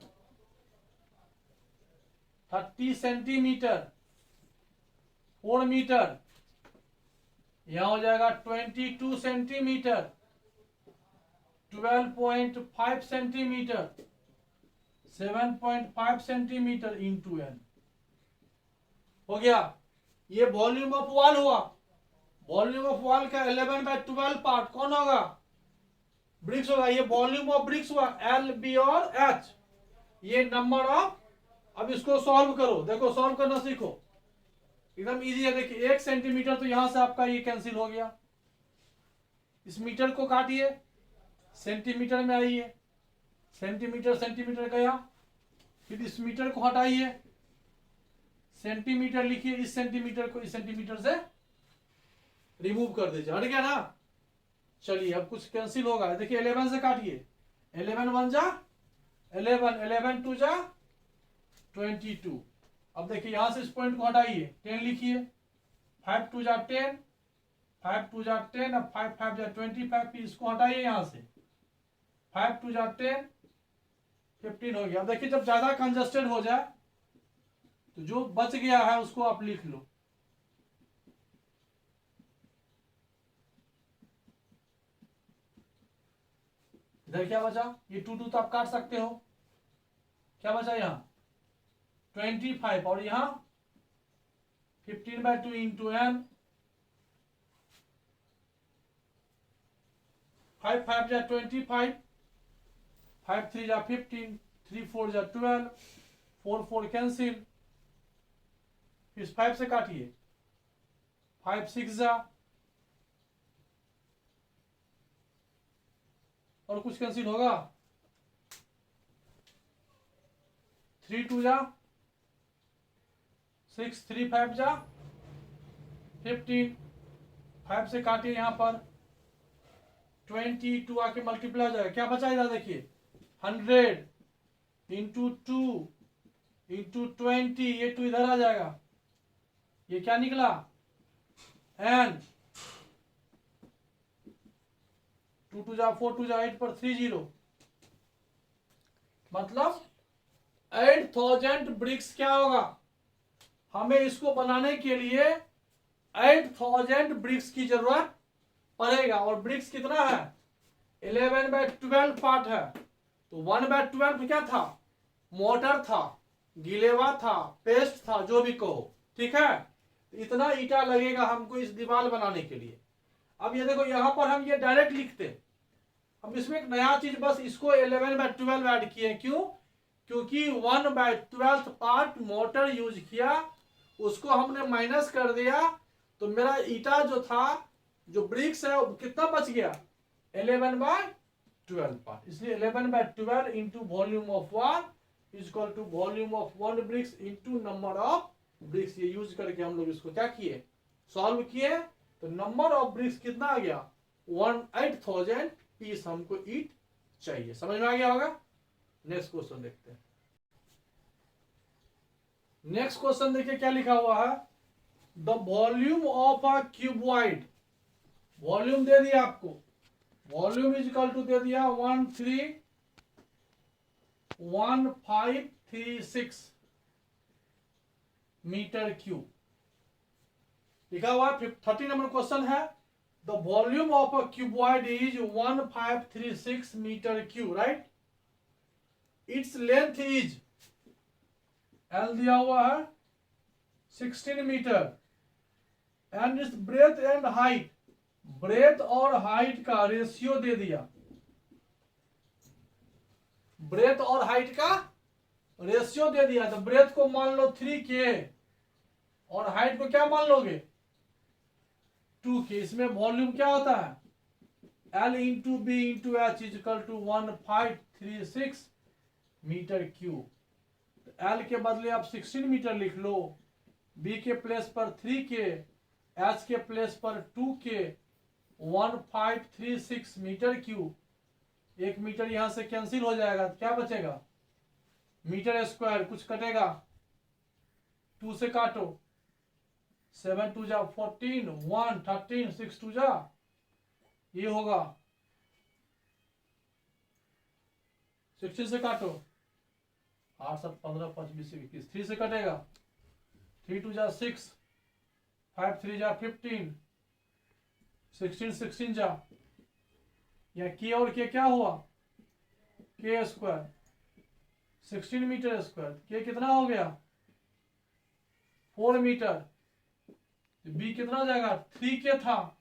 30 सेंटीमीटर, 4 मीटर, यहां हो जाएगा 22 centimetre, 12.5 centimetre, 7.5 centimetre into N हो गया। ये वॉल्यूम ऑफ वॉल हुआ। वॉल्यूम ऑफ वॉल का 11/12 पार्ट कौन होगा? ब्रिक्स होगा। ये वॉल्यूम ऑफ ब्रिक्स हुआ, एल बी और एच। ये नंबर ऑफ, अब इसको सॉल्व करो, देखो सॉल्व करना सीखो, एकदम इजी है। देखिए 1 सेंटीमीटर तो यहां से आपका ये कैंसिल हो गया, इस मीटर को काटिए, सेंटीमीटर में आइए, सेंटीमीटर सेंटीमीटर गया, फिर इस मीटर को हटाइए, सेंटीमीटर लिखिए, इस सेंटीमीटर को इस सेंटीमीटर से रिमूव कर दीजिए, हट गया ना। चलिए अब कुछ कैंसिल होगा, देखिए 11 से काटिए, 11 1 जा 11, 11 2 जा 22। अब देखिए यहां से इस पॉइंट को हटाइए, 10 लिखिए, 5 2 जा 10, 5 2 जा 10, अब 5 5 जा 25, फिर इसको हटाइए यहां से, 5 2 जा 10, 15 हो गया। अब देखिए जब ज्यादा कंजस्टेड हो जाए तो जो बच गया है उसको आप लिख लो। इधर क्या बचा, ये 2 2 तो आप काट सकते हो, क्या बचा यहां 25, और यहां 15/2 इंटू एन, 5 5 जा 25, 5 3 जा 15, 3 4 जा 12, 4 4 कैंसिल, इस 5 से काटिए, 5 6 जा, और कुछ कैंसिल होगा, 3 2 जा 6, 3 5 जा 15, 5 से काटिए यहां पर, 22 आके मल्टीप्लाई हो जाएगा, क्या बचा इधर देखिए 100 इंटू 2 इंटू 20, ये 2 इधर आ जाएगा, ये क्या निकला एन, 2 2 जा 4 2 जा 8 पर 30, मतलब 8000 ब्रिक्स क्या होगा। हमें इसको बनाने के लिए 8000 ब्रिक्स की जरूरत पड़ेगा, और ब्रिक्स कितना है 11/12 पार्ट है, तो 1/12 क्या था, मोटर था, गिलेवा था, पेस्ट था, जो भी कहो, ठीक है। तो इतना ईटा लगेगा हमको इस दीवार बनाने के लिए। अब ये देखो यहां पर हम ये डायरेक्ट लिखते, हम इसमें एक नया चीज बस इसको 11/12 ऐड किए, क्यों, क्योंकि 1/12 पार्ट मोटर यूज किया, उसको हमने माइनस कर दिया, तो मेरा ईटा जो था, जो ब्रिक्स है, वो कितना बच गया 11/12 पार्ट, इसलिए 11/12 into volume of one is equal to volume of 1 bricks into number of bricks. ये यूज करके हम लोग इसको क्या किए, सॉल्व किए, तो नंबर ऑफ ब्रिक्स कितना आ गया 8000 पीस हमको ईट चाहिए। समझ में आ गया होगा। नेक्स्ट क्वेश्चन देखते हैं। नेक्स्ट क्वेश्चन देखिए क्या लिखा हुआ है, the volume of a cuboid, volume दे दिया आपको, वॉल्यूम इज इक्वल टू दे दिया 131,536 मीटर क्यूब लिखा हुआ है। 30 नंबर क्वेश्चन है, the volume of a cuboid is 1536 metre cube, right. It's length is, L दिया हुआ है 16 metre, and its breadth and height, breadth और हाइट का रेशियो दे दिया, ब्रेथ और हाइट का रेशियो दे दिया, तो ब्रेथ को मान लो 3K और हाइट को क्या मान लोगे 2K। इसमें वॉल्यूम क्या होता है L into B into H is equal to 1536 metre cube. तो L के बदले आप 16 मीटर लिख लो, B के प्लेस पर 3K, H के प्लेस पर 2K, 1536 मीटर क्यूब। एक मीटर यहां से कैंसिल हो जाएगा, तो क्या बचेगा मीटर स्क्वायर, कुछ कटेगा 2 से काटो 7 2 जा 14, 1 13, 6 2 जा ये होगा 16 से काटो 8 7 15 5 20 21 3 से कटेगा 3 2 जा 6, 5 3 जा 15, 16 16 जा या के और के क्या हुआ के स्क्वायर 16 मीटर स्क्वायर के कितना हो गया 4 मीटर बी कितना हो जाएगा 3 के था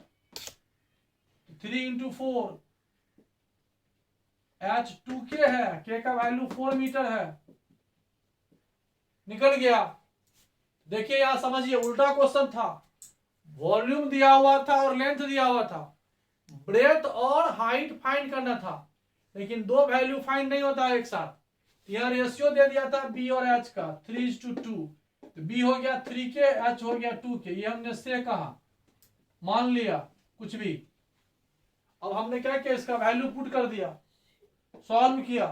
3 इंटू 4 एच 2 के है के का वैल्यू 4 मीटर है निकल गया। देखिए यहां समझिए उल्टा क्वेश्चन था वॉल्यूम दिया हुआ था और लेंथ दिया हुआ था ब्रेथ और हाइट फाइंड करना था लेकिन दो वैल्यू फाइंड नहीं होता एक साथ। यहां रेशियो दे दिया था बी और एच का 3:2 तो बी हो गया 3 के एच हो गया 2 के ये हमने से कहा मान लिया कुछ भी। अब हमने क्या किया इसका वैल्यू पुट कर दिया सॉल्व किया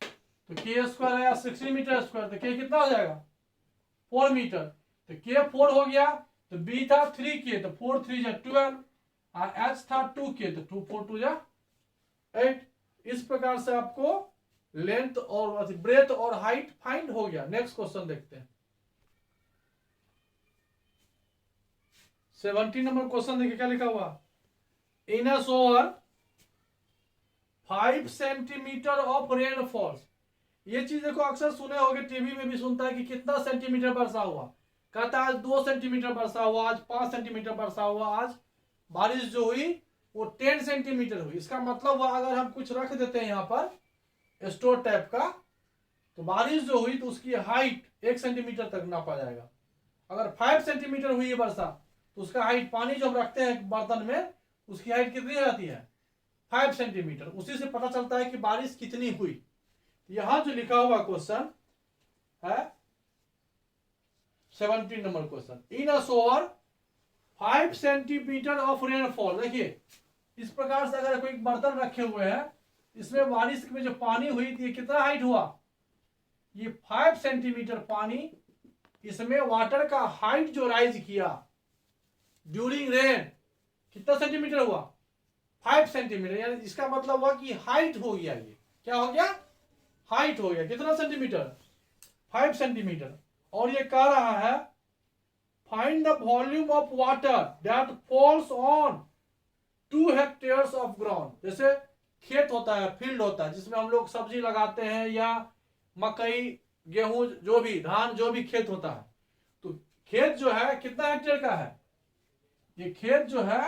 तो के स्क्वायर आया 16 मीटर स्क्वायर तो के कितना हो जाएगा 4 मीटर तो के 4 हो गया तो बी था 3 के तो 4 3 जा 12 और एच था 2 के तो 2 4 2 जा 8। इस प्रकार से आपको लेंथ और ब्रेथ और हाइट फाइंड हो गया। नेक्स्ट क्वेश्चन देखते हैं 17 नंबर क्वेश्चन देखिए क्या लिखा हुआ इन a shower 5 centimetre of rainfalls. ये चीज देखो अक्सर सुने होंगे टीवी में भी सुनता है कि कितना सेंटीमीटर वर्षा हुआ कहता है आज 2 सेंटीमीटर वर्षा हुआ आज 5 सेंटीमीटर वर्षा हुआ आज बारिश जो हुई वो 10 सेंटीमीटर हुई। इसका मतलब हुआ अगर हम कुछ रख देते हैं यहाँ पर स्टोर टाइप का तो बारिश जो हुई तो उसकी हाइट 1 सेंटीमीटर तक नापा जाएगा। अगर 5 सेंटीमीटर हुई है वर्षा तो उसका हाइट पानी जो हम रखते हैं बर्तन में उसकी हाइट कितनी रहती है 5 सेंटीमीटर। उसी से पता चलता है कि बारिश कितनी हुई। यहां जो लिखा हुआ क्वेश्चन है 17 number question in a shower 5 centimetre of rainfall. देखिए इस प्रकार से अगर कोई बर्तन रखे हुए हैं इसमें बारिश में जो पानी हुई थी कितना हाइट हुआ ये 5 सेंटीमीटर पानी इसमें वाटर का हाइट जो राइज किया ड्यूरिंग रेन कितना सेंटीमीटर हुआ 5 सेंटीमीटर। यानी इसका मतलब हुआ कि हाइट हो गया ये क्या हो गया हाइट हो गया कितना सेंटीमीटर 5 सेंटीमीटर। और ये कह रहा है find the volume of water that falls on 2 hectares of ground. जैसे खेत होता है फील्ड होता है जिसमें हम लोग सब्जी लगाते हैं या मकई गेहूं जो भी धान जो भी खेत होता है तो खेत जो है कितना हेक्टेयर का है ये खेत जो है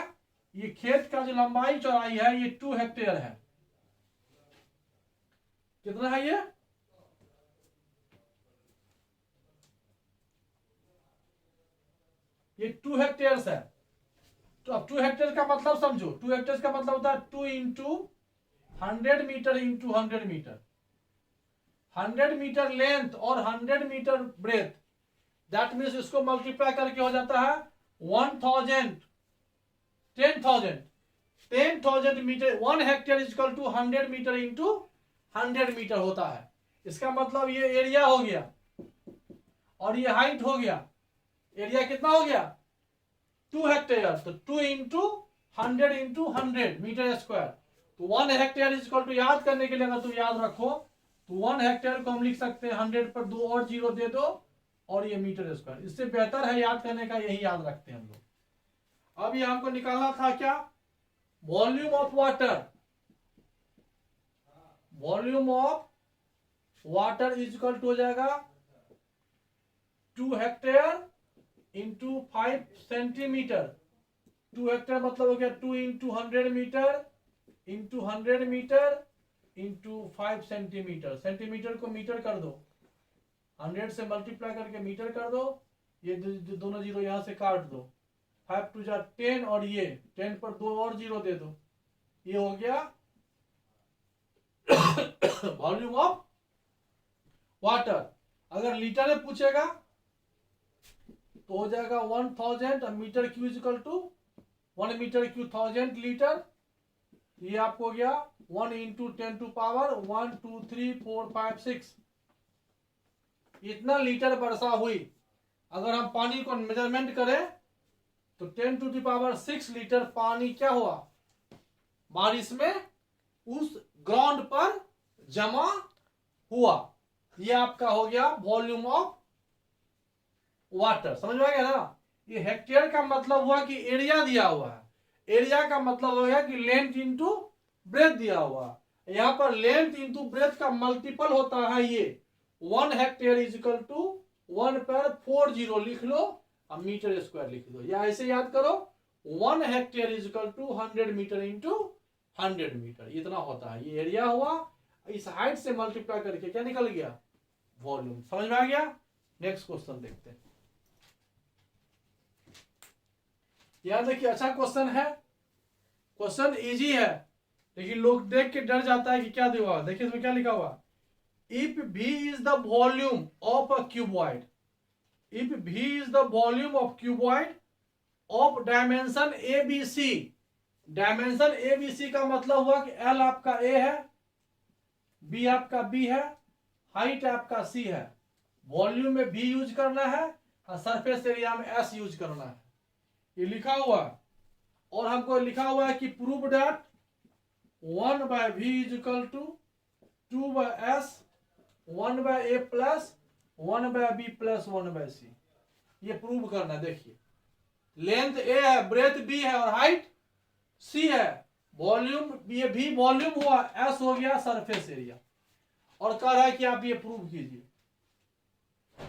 ये खेत का जो लंबाई चौड़ाई है ये 2 हेक्टेयर है। कितना है ये 2 हेक्टेयर्स है। तो अब 2 हेक्टेयर का मतलब समझो 2 हेक्टेयर का मतलब होता है 2 into 100 metre into 100 metre 100 metre length और 100 मीटर ब्रेथ दैट मीन्स इसको मल्टीप्लाई करके हो जाता है 1000 10,000 metre 1 hectare is equal to 100 metre into 100 metre होता है। इसका मतलब ये एरिया हो गया और ये हाइट हो गया। एरिया कितना हो गया 2 हेक्टेयर तो 2 इंटू 100 इंटू 100 मीटर स्क्वायर तो 1 हेक्टेयर इज इक्वल टू याद करने के लिए अगर तुम याद रखो तो 1 हेक्टेयर को हम लिख सकते हैं 100 पर 2 और जीरो दे दो और ये मीटर स्क्वायर। इससे बेहतर है याद करने का यही याद रखते हैं हम लोग। अब ये हमको निकालना था क्या volume of water. Volume of water is equal to हो जाएगा 2 हेक्टेयर इंटू 5 सेंटीमीटर। 2 हेक्टेयर मतलब हो गया 2 into 100 metre into 100 metre into 5 centimetre. Centimetre को मीटर कर दो 100 से मल्टीप्लाई करके मीटर कर दो ये दोनों जीरो यहां से काट दो 5 2 जा 10 और ये 10 पर 2 और जीरो दे दो ये हो गया वॉल्यूम ऑफ वाटर। अगर लीटर में पूछेगा तो हो जाएगा 1000 metre cu equal to 1 metre cu 1000 litre. ये आपको हो गया 1 इंटू 10 टू पावर 1 2 3 4 5 6 इतना लीटर वर्षा हुई। अगर हम पानी को मेजरमेंट करें तो 10⁶ लीटर पानी क्या हुआ, बारिश में उस ग्राउंड पर जमा हुआ। ये आपका हो गया वॉल्यूम ऑफ वाटर। समझ में आ गया ना। ये हेक्टेयर का मतलब हुआ कि एरिया दिया हुआ है, एरिया का मतलब हो गया कि लेंथ इंटू ब्रेथ दिया हुआ। यहां पर लेंथ इंटू ब्रेथ का मल्टीपल होता है ये 1 हेक्टेयर इज इक्वल टू 1 पर 40 लिख लो और मीटर स्क्वायर लिख दो, या ऐसे याद करो 1 hectare is equal to 100 metre into 100 metre, इतना होता है। ये एरिया हुआ, इस हाइट से मल्टीप्लाई करके क्या निकल गया, वॉल्यूम। समझ में आ गया। नेक्स्ट क्वेश्चन देखते हैं। यहां देखिए अच्छा क्वेश्चन है, क्वेश्चन इजी है, लेकिन लोग देख के डर जाता है कि क्या दिया हुआ। देखिए इसमें क्या लिखा हुआ, if V is the volume of a cuboid, if V is the volume of cuboid of dimension ABC, dimension ABC का मतलब हुआ कि L आपका A है, B आपका B है, हाइट आपका C है, वॉल्यूम में V यूज करना है और सरफेस एरिया में S यूज करना है, ये लिखा हुआ है। और हमको लिखा हुआ है कि prove that 1/V is equal to 2/S 1/A plus 1/B plus 1/C, ये प्रूव करना है। देखिए लेंथ A है, ब्रेथ B है और हाइट C है, वॉल्यूम ये भी वॉल्यूम हुआ, S हो गया सरफेस एरिया, और कह रहा है कि आप ये प्रूव कीजिए।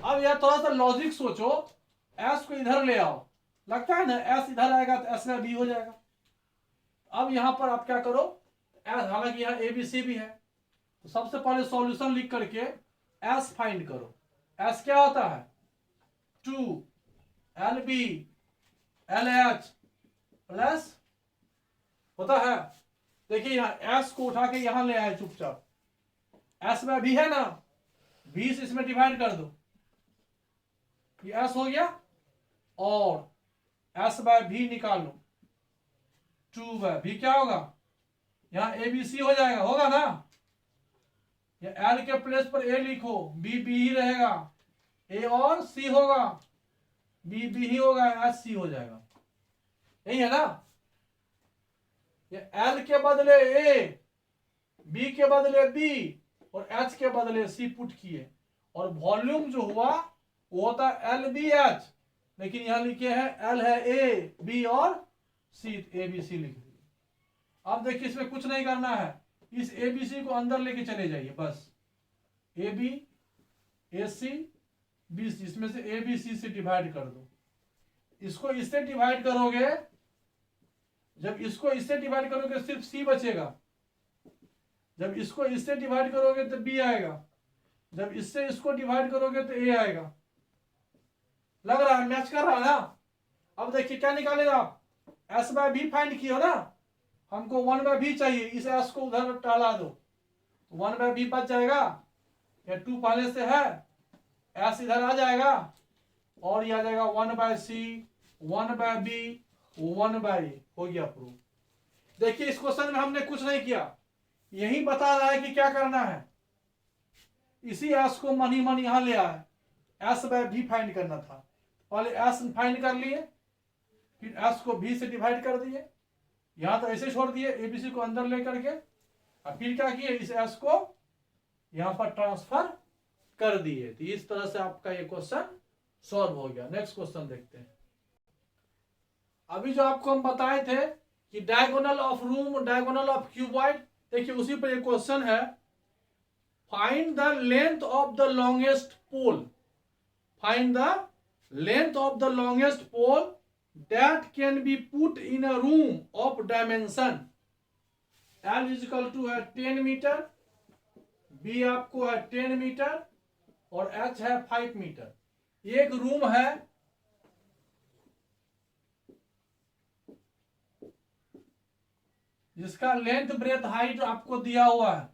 अब यह थोड़ा सा लॉजिक सोचो, S को इधर ले आओ, लगता है ना S इधर आएगा तो S में B हो जाएगा। अब यहां पर आप क्या करो, S हालांकि यहां ABC भी है, तो सबसे पहले सॉल्यूशन लिख करके S फाइंड करो। S क्या होता है 2LB LH प्लस होता है। देखिए यहां S को उठा के यहां ले आए चुपचाप, S में B है ना, 20 इसमें डिवाइड कर दो, ये S हो गया, और S/B निकालो, 2/B क्या होगा, यहां ABC हो जाएगा, होगा ना। ये L के प्लेस पर A लिखो, B ही रहेगा, A और C होगा, B ही होगा, S C हो जाएगा, यही है ना। ये L के बदले A, B के बदले B और H के बदले C पुट किए, और वॉल्यूम जो हुआ वो होता है LBH, लेकिन यहां लिखे हैं L है A B और C, ABC लिख दिए। अब देखिए इसमें कुछ नहीं करना है, इस ABC को अंदर लेके चले जाइए, बस AB AC BC, इसमें से ABC से डिवाइड कर दो। इसको इससे डिवाइड करोगे, जब इसको इससे डिवाइड करोगे सिर्फ C बचेगा, जब इसको इससे डिवाइड करोगे तो B आएगा, जब इससे इसको डिवाइड करोगे तो A आएगा। लग रहा है मैच कर रहा है ना। अब देखिए क्या निकालेगा आप, S/B फाइंड किए हो ना, हमको 1/B चाहिए, इस S को उधर टाला दो, 1/B बच जाएगा, या 2 पहले से है, S इधर आ जाएगा, और ये आ जाएगा 1/C 1/B 1/A, हो गया प्रूफ। देखिए इस क्वेश्चन में हमने कुछ नहीं किया, यही बता रहा है कि क्या करना है, इसी S को मन यहां ले आए, S/B फाइंड करना था, पहले S फाइंड कर लिए, फिर S को B से डिवाइड कर दिए, यहां तो ऐसे छोड़ दिए, ABC को अंदर लेकर के, और फिर क्या किए, इस S को यहां पर ट्रांसफर कर दिए। तो इस तरह से आपका ये क्वेश्चन सॉल्व हो गया। नेक्स्ट क्वेश्चन देखते हैं। अभी जो आपको हम बताए थे कि diagonal of room, diagonal of cuboid, देखिए उसी पर एक क्वेश्चन है, find the length of the longest pole, find the length of the longest pole that can be put in a room of dimension L is equal to है 10 metre, B आपको है 10 metre और H है 5 metre. एक room है, जिसका length breadth height आपको दिया हुआ है।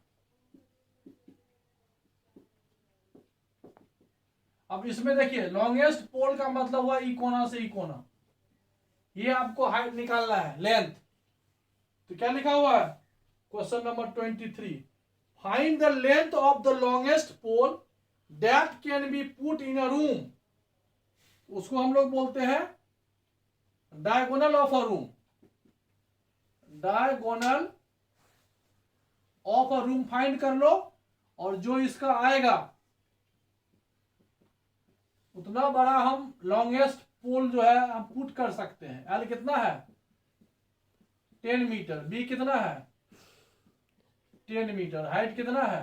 अब इसमें देखिए लॉन्गेस्ट पोल का मतलब हुआ ई कोना से ई कोना, ये आपको हाइट निकालना है, लेंथ। तो क्या लिखा हुआ है question number 23, find the length of the longest pole that can be put in a room, उसको हम लोग बोलते हैं diagonal of a room, diagonal of a room find कर लो, और जो इसका आएगा उतना बड़ा हम लॉन्गेस्ट पोल जो है हम पुट कर सकते हैं। एल कितना है 10 मीटर, बी कितना है 10 मीटर, हाइट कितना है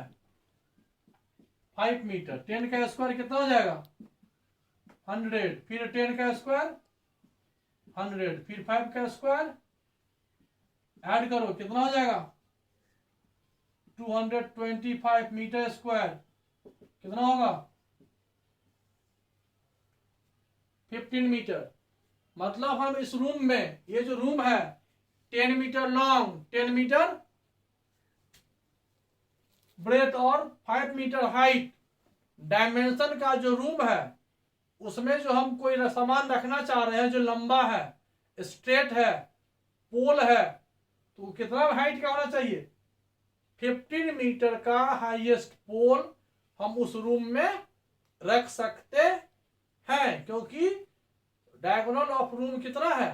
5 मीटर, 10 का स्क्वायर कितना हो जाएगा 100, फिर 10 का स्क्वायर 100, फिर 5 का स्क्वायर ऐड करो कितना हो जाएगा 225 मीटर स्क्वायर, कितना होगा 15 मीटर। मतलब हम इस रूम में, ये जो रूम है 10 मीटर लॉन्ग, 10 मीटर ब्रेथ और 5 मीटर हाइट डायमेंशन का जो रूम है, उसमें जो हम कोई सामान रखना चाह रहे हैं जो लंबा है, स्ट्रेट है, पोल है, तो कितना हाइट का होना चाहिए 15 मीटर का हाईएस्ट पोल हम उस रूम में रख सकते हैं, क्योंकि डायगोनल ऑफ रूम कितना है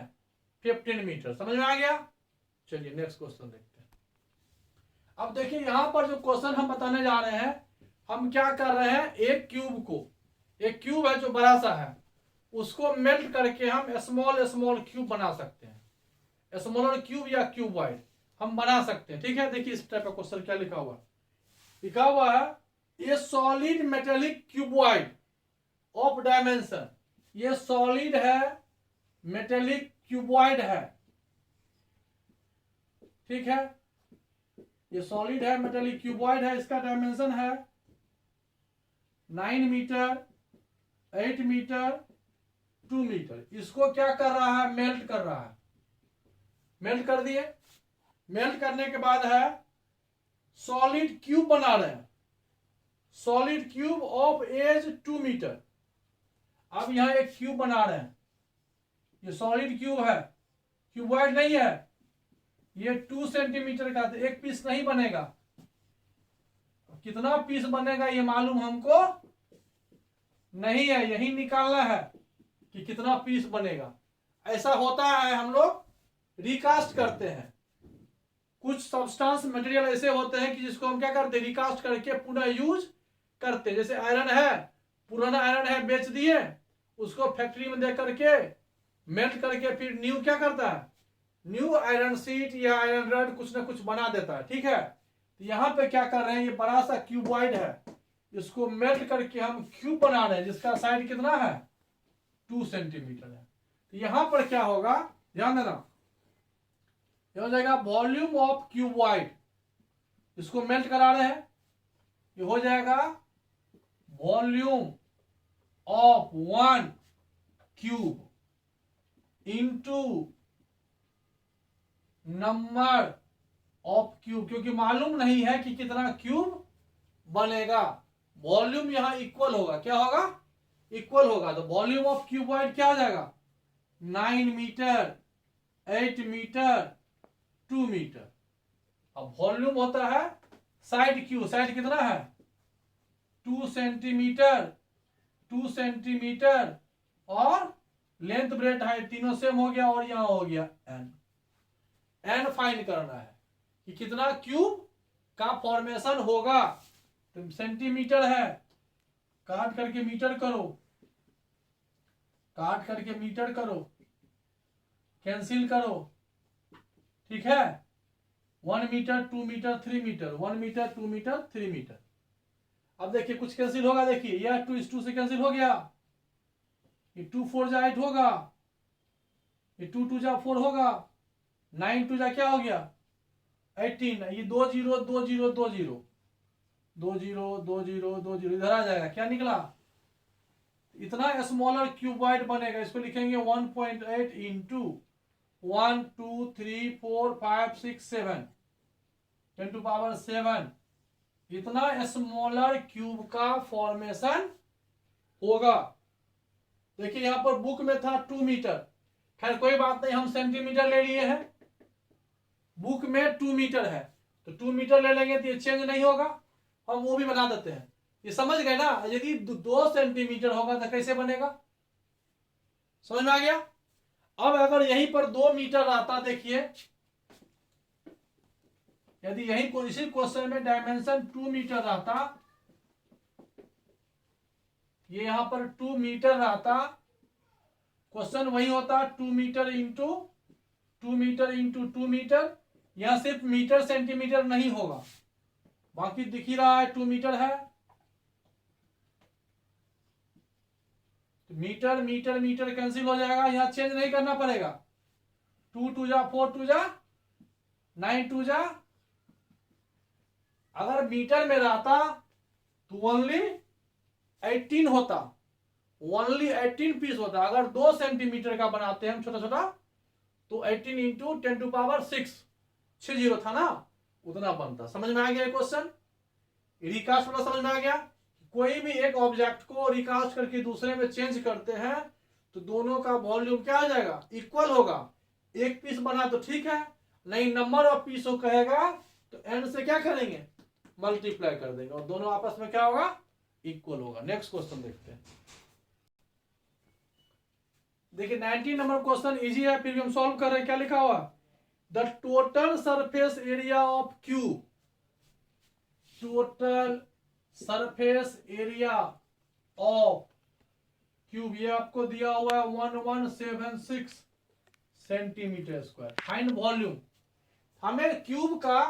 15 मीटर। समझ में आ गया। चलिए नेक्स्ट क्वेश्चन देखते हैं। अब देखिए यहां पर जो क्वेश्चन हम बताने जा रहे हैं, हम क्या कर रहे हैं, एक क्यूब को, एक क्यूब है जो बड़ा सा है, उसको मेल्ट करके हम स्मॉल स्मॉल क्यूब बना सकते हैं। स्मॉलर क्यूब या क्यूबॉइड हम बना सकते हैं। ठीक है, देखिए इस टाइप का क्वेश्चन क्या लिखा हुआ है। लिखा हुआ है ये solid metallic cuboid of dimension, ये सॉलिड है, मेटेलिक क्यूबॉइड है। ठीक है, ये सॉलिड है, मेटेलिक क्यूबॉइड है, इसका डायमेंशन है 9 मीटर, 8 मीटर, 2 मीटर। इसको क्या कर रहा है, मेल्ट कर रहा है। मेल्ट कर दिए, मेल्ट करने के बाद है सॉलिड क्यूब बना रहे हैं, solid cube of edge 2 metre. अब यहां एक क्यूब बना रहे हैं, ये सॉलिड क्यूब है, क्यूबॉइड नहीं है, ये 2 सेंटीमीटर का, तो एक पीस नहीं बनेगा। कितना पीस बनेगा ये मालूम हमको नहीं है, यही निकालना है कि कितना पीस बनेगा। ऐसा होता है, हम लोग रिकास्ट करते हैं। कुछ सब्सटेंस मटेरियल ऐसे होते हैं कि जिसको हम क्या करते हैं, रिकास्ट करके पुनः यूज करते हैं। जैसे आयरन है, पुराना आयरन है, बेच दिए, उसको फैक्ट्री में दे करके मेल्ट करके फिर न्यू क्या करता है, न्यू आयरन सीट या आयरन रड कुछ ना कुछ बना देता है। ठीक है, तो यहाँ पे क्या कर रहे हैं, ये बड़ा सा क्यूबॉइड है, इसको मेल्ट करके हम क्यूब बना रहे हैं जिसका साइड कितना है 2 सेंटीमीटर है। तो यहां पर क्या होगा, ध्यान देना, ये हो जाएगा वॉल्यूम ऑफ क्यूबॉइड, इसको मेल्ट करा रहे हैं, ये हो जाएगा volume of 1 cube into number of cube, क्योंकि मालूम नहीं है कि कितना क्यूब बनेगा। वॉल्यूम यहां इक्वल होगा, क्या होगा, इक्वल होगा। तो वॉल्यूम ऑफ क्यूबॉइड क्या हो जाएगा 9 मीटर, 8 मीटर, 2 मीटर। अब वॉल्यूम होता है साइड क्यू, साइड कितना है 2 सेंटीमीटर, 2 सेंटीमीटर, और लेंथ ब्रेथ हाइट तीनों सेम हो गया, और यहां हो गया एन। एन फाइंड करना है कि कितना क्यूब का फॉर्मेशन होगा। तो सेंटीमीटर है, काट करके मीटर करो, काट करके मीटर करो, कैंसिल करो। ठीक है, 1 metre, 2 metre, 3 metre, 1 metre, 2 metre, 3 metre. अब देखिए कुछ कैंसिल होगा, देखिए यह 2 इस 2 से कैंसिल हो गया, ये 2 4 जा 8 होगा, ये 2 2 जा 4 होगा, 9 2 जा क्या हो गया 18, ये 2 0 2 0 2 0 2 0 2 0 2 0 इधर आ जाएगा, क्या निकला, इतना स्मॉलर क्यूबॉइड बनेगा। इसको लिखेंगे 1.8 इंटू 1 2 3 4 5 6 7 10 टू पावर 7, इतना स्मॉलर क्यूब का फॉर्मेशन होगा। देखिए यहां पर बुक में था 2 मीटर, खैर कोई बात नहीं, हम सेंटीमीटर ले लिए हैं, बुक में 2 मीटर है, तो 2 मीटर ले लेंगे तो ये चेंज नहीं होगा, हम वो भी बना देते हैं। ये समझ गए ना, यदि 2 सेंटीमीटर होगा तो कैसे बनेगा, समझ में आ गया। अब अगर यहीं पर 2 मीटर रहता, देखिए यदि यही इसी क्वेश्चन में डायमेंशन 2 मीटर रहता, ये यहां पर 2 मीटर रहता, क्वेश्चन वही होता 2 metre into 2 metre into 2 metre. यहां सिर्फ मीटर सेंटीमीटर नहीं होगा, बाकी दिख ही रहा है 2 मीटर है। मीटर मीटर मीटर कैंसिल हो जाएगा, यहां चेंज नहीं करना पड़ेगा। 2 2 जा 4 2 जा 9 2 जा। अगर मीटर में रहता तो ओनली 18 होता, ओनली 18 पीस होता। अगर 2 सेंटीमीटर का बनाते हैं हम छोटा छोटा, तो 18 इंटू 10⁶ 60 था ना, उतना बनता। समझ में आ गया क्वेश्चन? रिकास्ट वाला समझ में आ गया? कोई भी एक ऑब्जेक्ट को रिकास्ट करके दूसरे में चेंज करते हैं तो दोनों का वॉल्यूम क्या आ जाएगा, इक्वल होगा। एक पीस बना तो ठीक है, नहीं नंबर ऑफ पीस हो कहेगा तो एन से क्या करेंगे, मल्टीप्लाई कर देंगे और दोनों आपस में क्या होगा, इक्वल होगा। नेक्स्ट क्वेश्चन देखते हैं। देखिए 19 नंबर क्वेश्चन इजी है, फिर भी हम सॉल्व कर रहे हैं। क्या लिखा हुआ, the total surface area of cube, total surface area of cube, ये आपको दिया हुआ है 1176 सेंटीमीटर स्क्वायर। फाइंड वॉल्यूम, हमें क्यूब का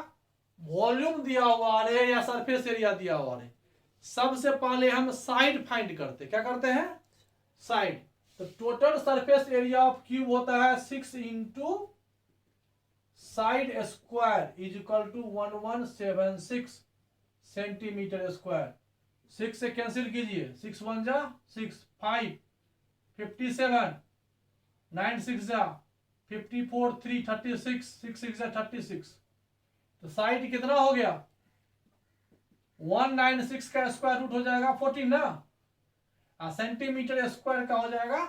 वॉल्यूम दिया हुआ है या सरफेस एरिया दिया हुआ है। सबसे पहले हम साइड फाइंड करते, क्या करते हैं, साइड। तो total surface area of cube होता है 6 into side square is equal to 1176 centimetre square. 6 से कैंसिल कीजिए, 6 1 जा 6, 5 57, 9 6 जा 54, 3 36, 6 6 जा 36। तो साइड कितना हो गया, 196 का स्क्वायर रूट हो जाएगा 14 ना, सेंटीमीटर स्क्वायर का हो जाएगा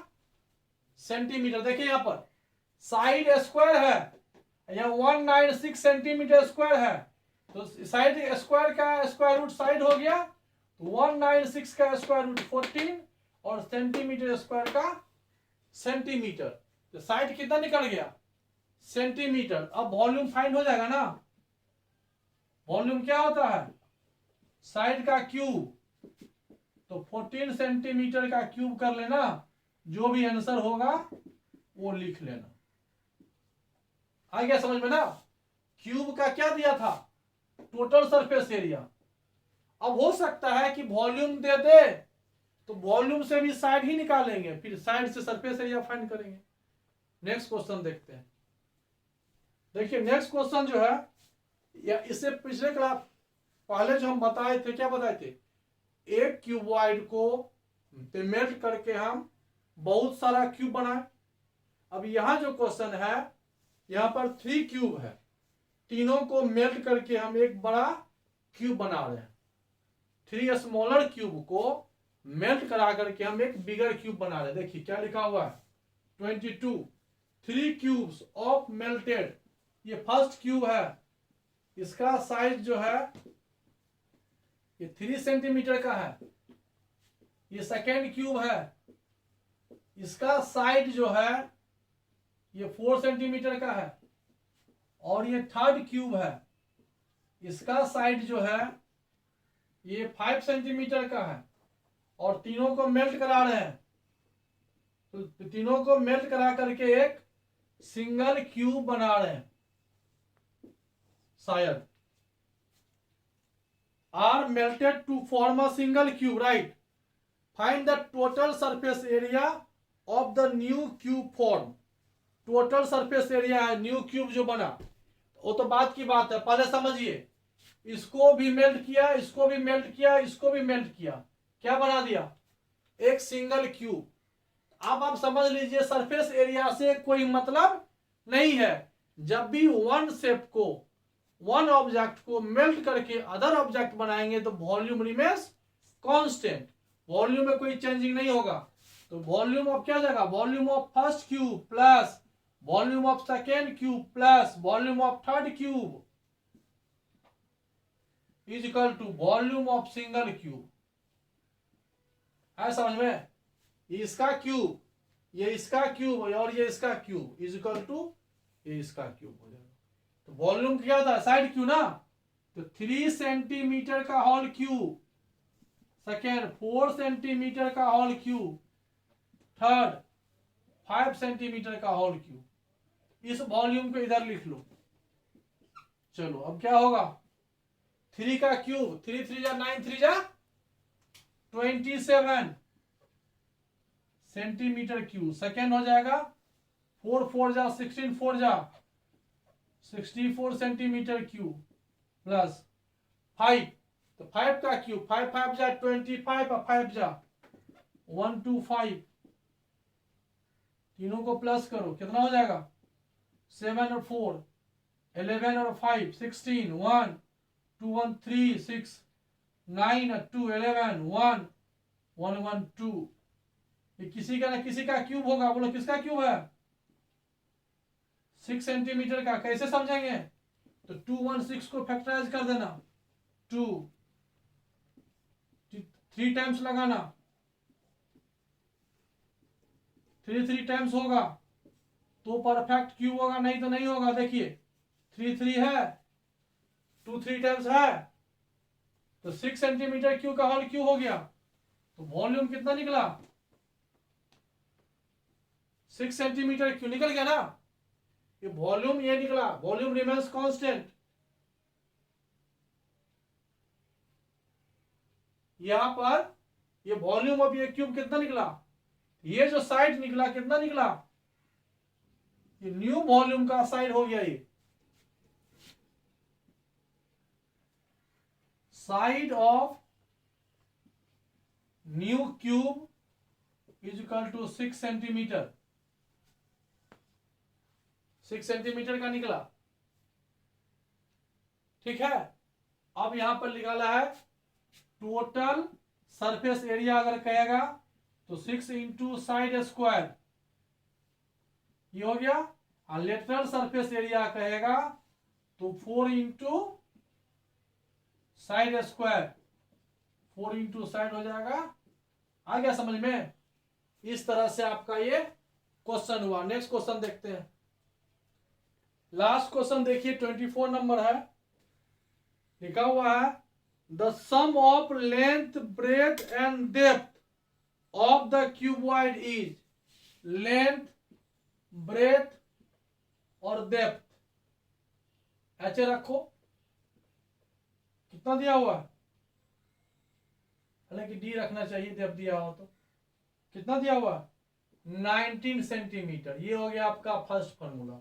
सेंटीमीटर। देखिए यहां पर साइड स्क्वायर है, यहां 196 सेंटीमीटर स्क्वायर है, तो साइड स्क्वायर का स्क्वायर रूट साइड हो गया, तो 196 का स्क्वायर रूट 14 और सेंटीमीटर स्क्वायर का सेंटीमीटर। तो साइड कितना निकल गया, सेंटीमीटर। अब वॉल्यूम फाइंड हो जाएगा ना, वॉल्यूम क्या होता है, साइड का क्यूब, तो 14 सेंटीमीटर का क्यूब कर लेना, जो भी आंसर होगा वो लिख लेना। आ गया समझ में ना? क्यूब का क्या दिया था, टोटल सरफेस एरिया। अब हो सकता है कि वॉल्यूम दे दे तो वॉल्यूम से भी साइड ही निकालेंगे, फिर साइड से सरफेस एरिया फाइंड करेंगे। नेक्स्ट क्वेश्चन देखते हैं। देखिए नेक्स्ट क्वेश्चन जो है, या इससे पिछले क्लास पहले जो हम बताए थे, क्या बताए थे, एक क्यूबॉइड को मेल्ट करके हम बहुत सारा क्यूब बनाए। अब यहां जो क्वेश्चन है, यहां पर 3 क्यूब है, तीनों को मेल्ट करके हम एक बड़ा क्यूब बना रहे हैं। 3 स्मॉलर क्यूब को मेल्ट करा करके हम एक बिगर क्यूब बना रहे हैं। देखिए क्या लिखा हुआ है, 22 3 क्यूब्स ऑफ मेल्टेड। ये फर्स्ट क्यूब है, इसका साइज जो है ये 3 सेंटीमीटर का है। ये सेकेंड क्यूब है, इसका साइड जो है ये 4 सेंटीमीटर का है। और ये थर्ड क्यूब है, इसका साइड जो है ये 5 सेंटीमीटर का है। और तीनों को मेल्ट करा रहे हैं, तो तीनों को मेल्ट करा करके एक सिंगल क्यूब बना रहे हैं शायद। Are melted to form a single cube, right. Find the total surface area of the new cube form. Total surface area है न्यू क्यूब जो बना, वो तो बात की बात है, पहले समझिए। इसको भी मेल्ट किया, इसको भी मेल्ट किया, इसको भी मेल्ट किया, क्या बना दिया, एक सिंगल क्यूब। अब आप समझ लीजिए सरफेस एरिया से कोई मतलब नहीं है। जब भी वन शेप को, वन ऑब्जेक्ट को मेल्ट करके अदर ऑब्जेक्ट बनाएंगे तो वॉल्यूम रिमेन्स कांस्टेंट, वॉल्यूम में कोई चेंजिंग नहीं होगा। तो वॉल्यूम ऑफ क्या जाएगा, volume of first cube plus volume of second cube plus volume of third cube is equal to volume of single cube. है समझ में? इसका क्यूब ये इसका क्यूब और ये इसका क्यूब इज इक्वल टू ये इसका क्यूब हो जाएगा। तो वॉल्यूम क्या होता है, साइड क्यू ना, तो 3 सेंटीमीटर का होल क्यूब, सेकेंड 4 सेंटीमीटर का होल क्यूब, थर्ड 5 सेंटीमीटर का होल क्यूब। इस वॉल्यूम को इधर लिख लो। चलो अब क्या होगा, 3 का क्यूब, 3 3 जा 9 3 जा 27 सेंटीमीटर क्यूब, सेकेंड हो जाएगा 4 4 जा 16 4 जा 64 सेंटीमीटर क्यूब, प्लस 5, तो 5 का क्यूब, 5 5 जा 25 और 5 जा 125, तीनों को प्लस करो कितना हो जाएगा, 7 और 4 11 और 5 16 1 2 1 3 6 9 और 2 11 1 1 1 2, ये किसी का ना किसी का क्यूब होगा, बोलो किसका क्यूब है, 6 सेंटीमीटर का। कैसे समझेंगे, तो 2 1 6 को फैक्टराइज कर देना, 2 3 टाइम्स लगाना, 3 3 टाइम्स होगा तो परफेक्ट क्यूब होगा, नहीं तो नहीं होगा। देखिए 3 3 है, 2 3 टाइम्स है, तो 6 सेंटीमीटर क्यूब का होल क्यूब हो गया। तो वॉल्यूम कितना निकला, 6 सेंटीमीटर क्यूब निकल गया ना, ये वॉल्यूम ये निकला, वॉल्यूम रिमेन्स कांस्टेंट। यहां पर ये वॉल्यूम ऑफ ये क्यूब कितना निकला, ये जो साइड निकला कितना निकला, ये न्यू वॉल्यूम का साइड हो गया, ये side of new cube is equal to 6 centimetre, 6 centimetre का निकला। ठीक है, अब यहां पर निकाला है टोटल सरफेस एरिया, अगर कहेगा तो 6 इंटू साइड स्क्वायर, ये हो गया। और लेटरल सरफेस एरिया कहेगा तो 4 into side square, 4 into side हो जाएगा। आ गया समझ में, इस तरह से आपका ये क्वेश्चन हुआ। नेक्स्ट क्वेश्चन देखते हैं, लास्ट क्वेश्चन देखिए 24 नंबर है, लिखा हुआ है the sum of length breadth and depth of the cuboid is, length breadth और डेप्थ ऐसे रखो, कितना दिया हुआ है, हालांकि डी रखना चाहिए जब दिया हो तो, कितना दिया हुआ, 19 सेंटीमीटर। ये हो गया आपका फर्स्ट फॉर्मूला,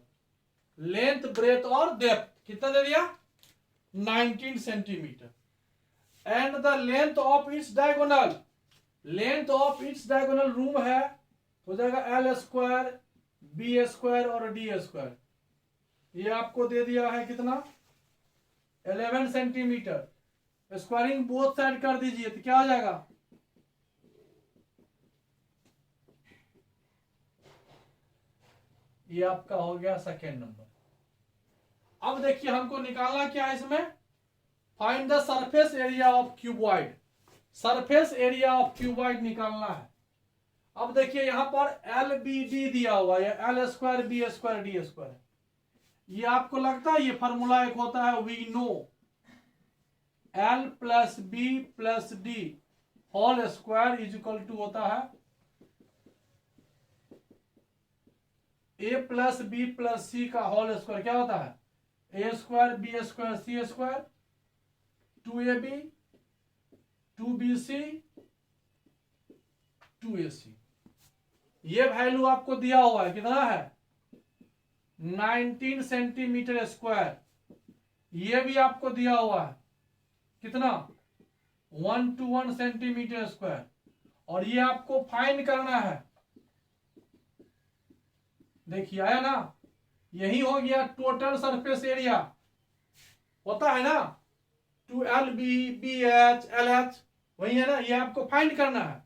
लेंथ ब्रेथ और डेप्थ कितना दे दिया, 19 centimetre. And the length of its diagonal, length of its diagonal room है, हो जाएगा एल स्क्वायर बी स्क्वायर और डी स्क्वायर। ये आपको दे दिया है कितना, 11 सेंटीमीटर। स्क्वायरिंग बोथ साइड कर दीजिए तो क्या हो जाएगा, ये आपका हो गया सेकेंड नंबर। अब देखिए हमको निकालना क्या है इसमें, find the surface area of cuboid, surface area of cuboid निकालना है। अब देखिए यहां पर एल बी डी दिया हुआ है, L square B square D square, ये आपको लगता है ये फॉर्मूला एक होता है, we know L plus B plus D whole square is equal to होता है A plus B plus C का होल स्क्वायर, क्या होता है A square B square C square, 2ab 2bc 2ac। ये वैल्यू आपको दिया हुआ है, कितना है 19 सेंटीमीटर स्क्वायर। ये भी आपको दिया हुआ है कितना 121 सेंटीमीटर स्क्वायर, और ये आपको फाइंड करना है। देखिए आया ना, यही हो गया टोटल सरफेस एरिया, होता है ना 2LB LH, वही है ना, ये आपको फाइंड करना है।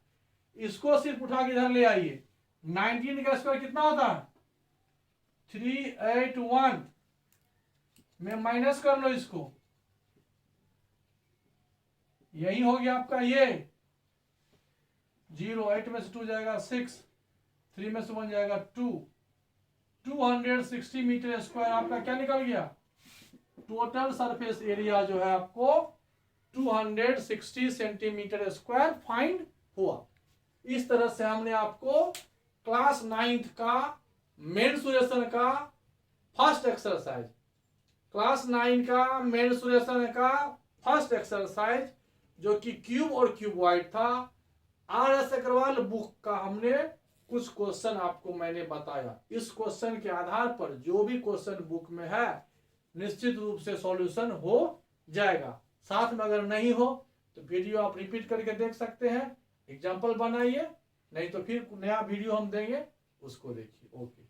इसको सिर्फ उठा के इधर ले आइए, 19 का स्क्वायर कितना होता है 381 में माइनस कर लो इसको, यही हो गया आपका ये 0, 8 में से 2 जाएगा 6, 3 में से 1 जाएगा 2, 260 मीटर स्क्वायर आपका क्या निकल गया, टोटल सरफेस एरिया जो है आपको 260 सेंटीमीटर स्क्वायर फाइंड हुआ। इस तरह से हमने आपको क्लास 9th का मेंसुरेशन का फर्स्ट एक्सरसाइज, क्लास 9 का मेंसुरेशन का फर्स्ट एक्सरसाइज जो कि क्यूब और क्यूबॉइड था, RS अग्रवाल बुक का हमने कुछ क्वेश्चन आपको मैंने बताया। इस क्वेश्चन के आधार पर जो भी क्वेश्चन बुक में है निश्चित रूप से सॉल्यूशन हो जाएगा। साथ में अगर नहीं हो तो वीडियो आप रिपीट करके देख सकते हैं, एग्जाम्पल बनाइए, नहीं तो फिर नया वीडियो हम देंगे उसको देखिए। ओके।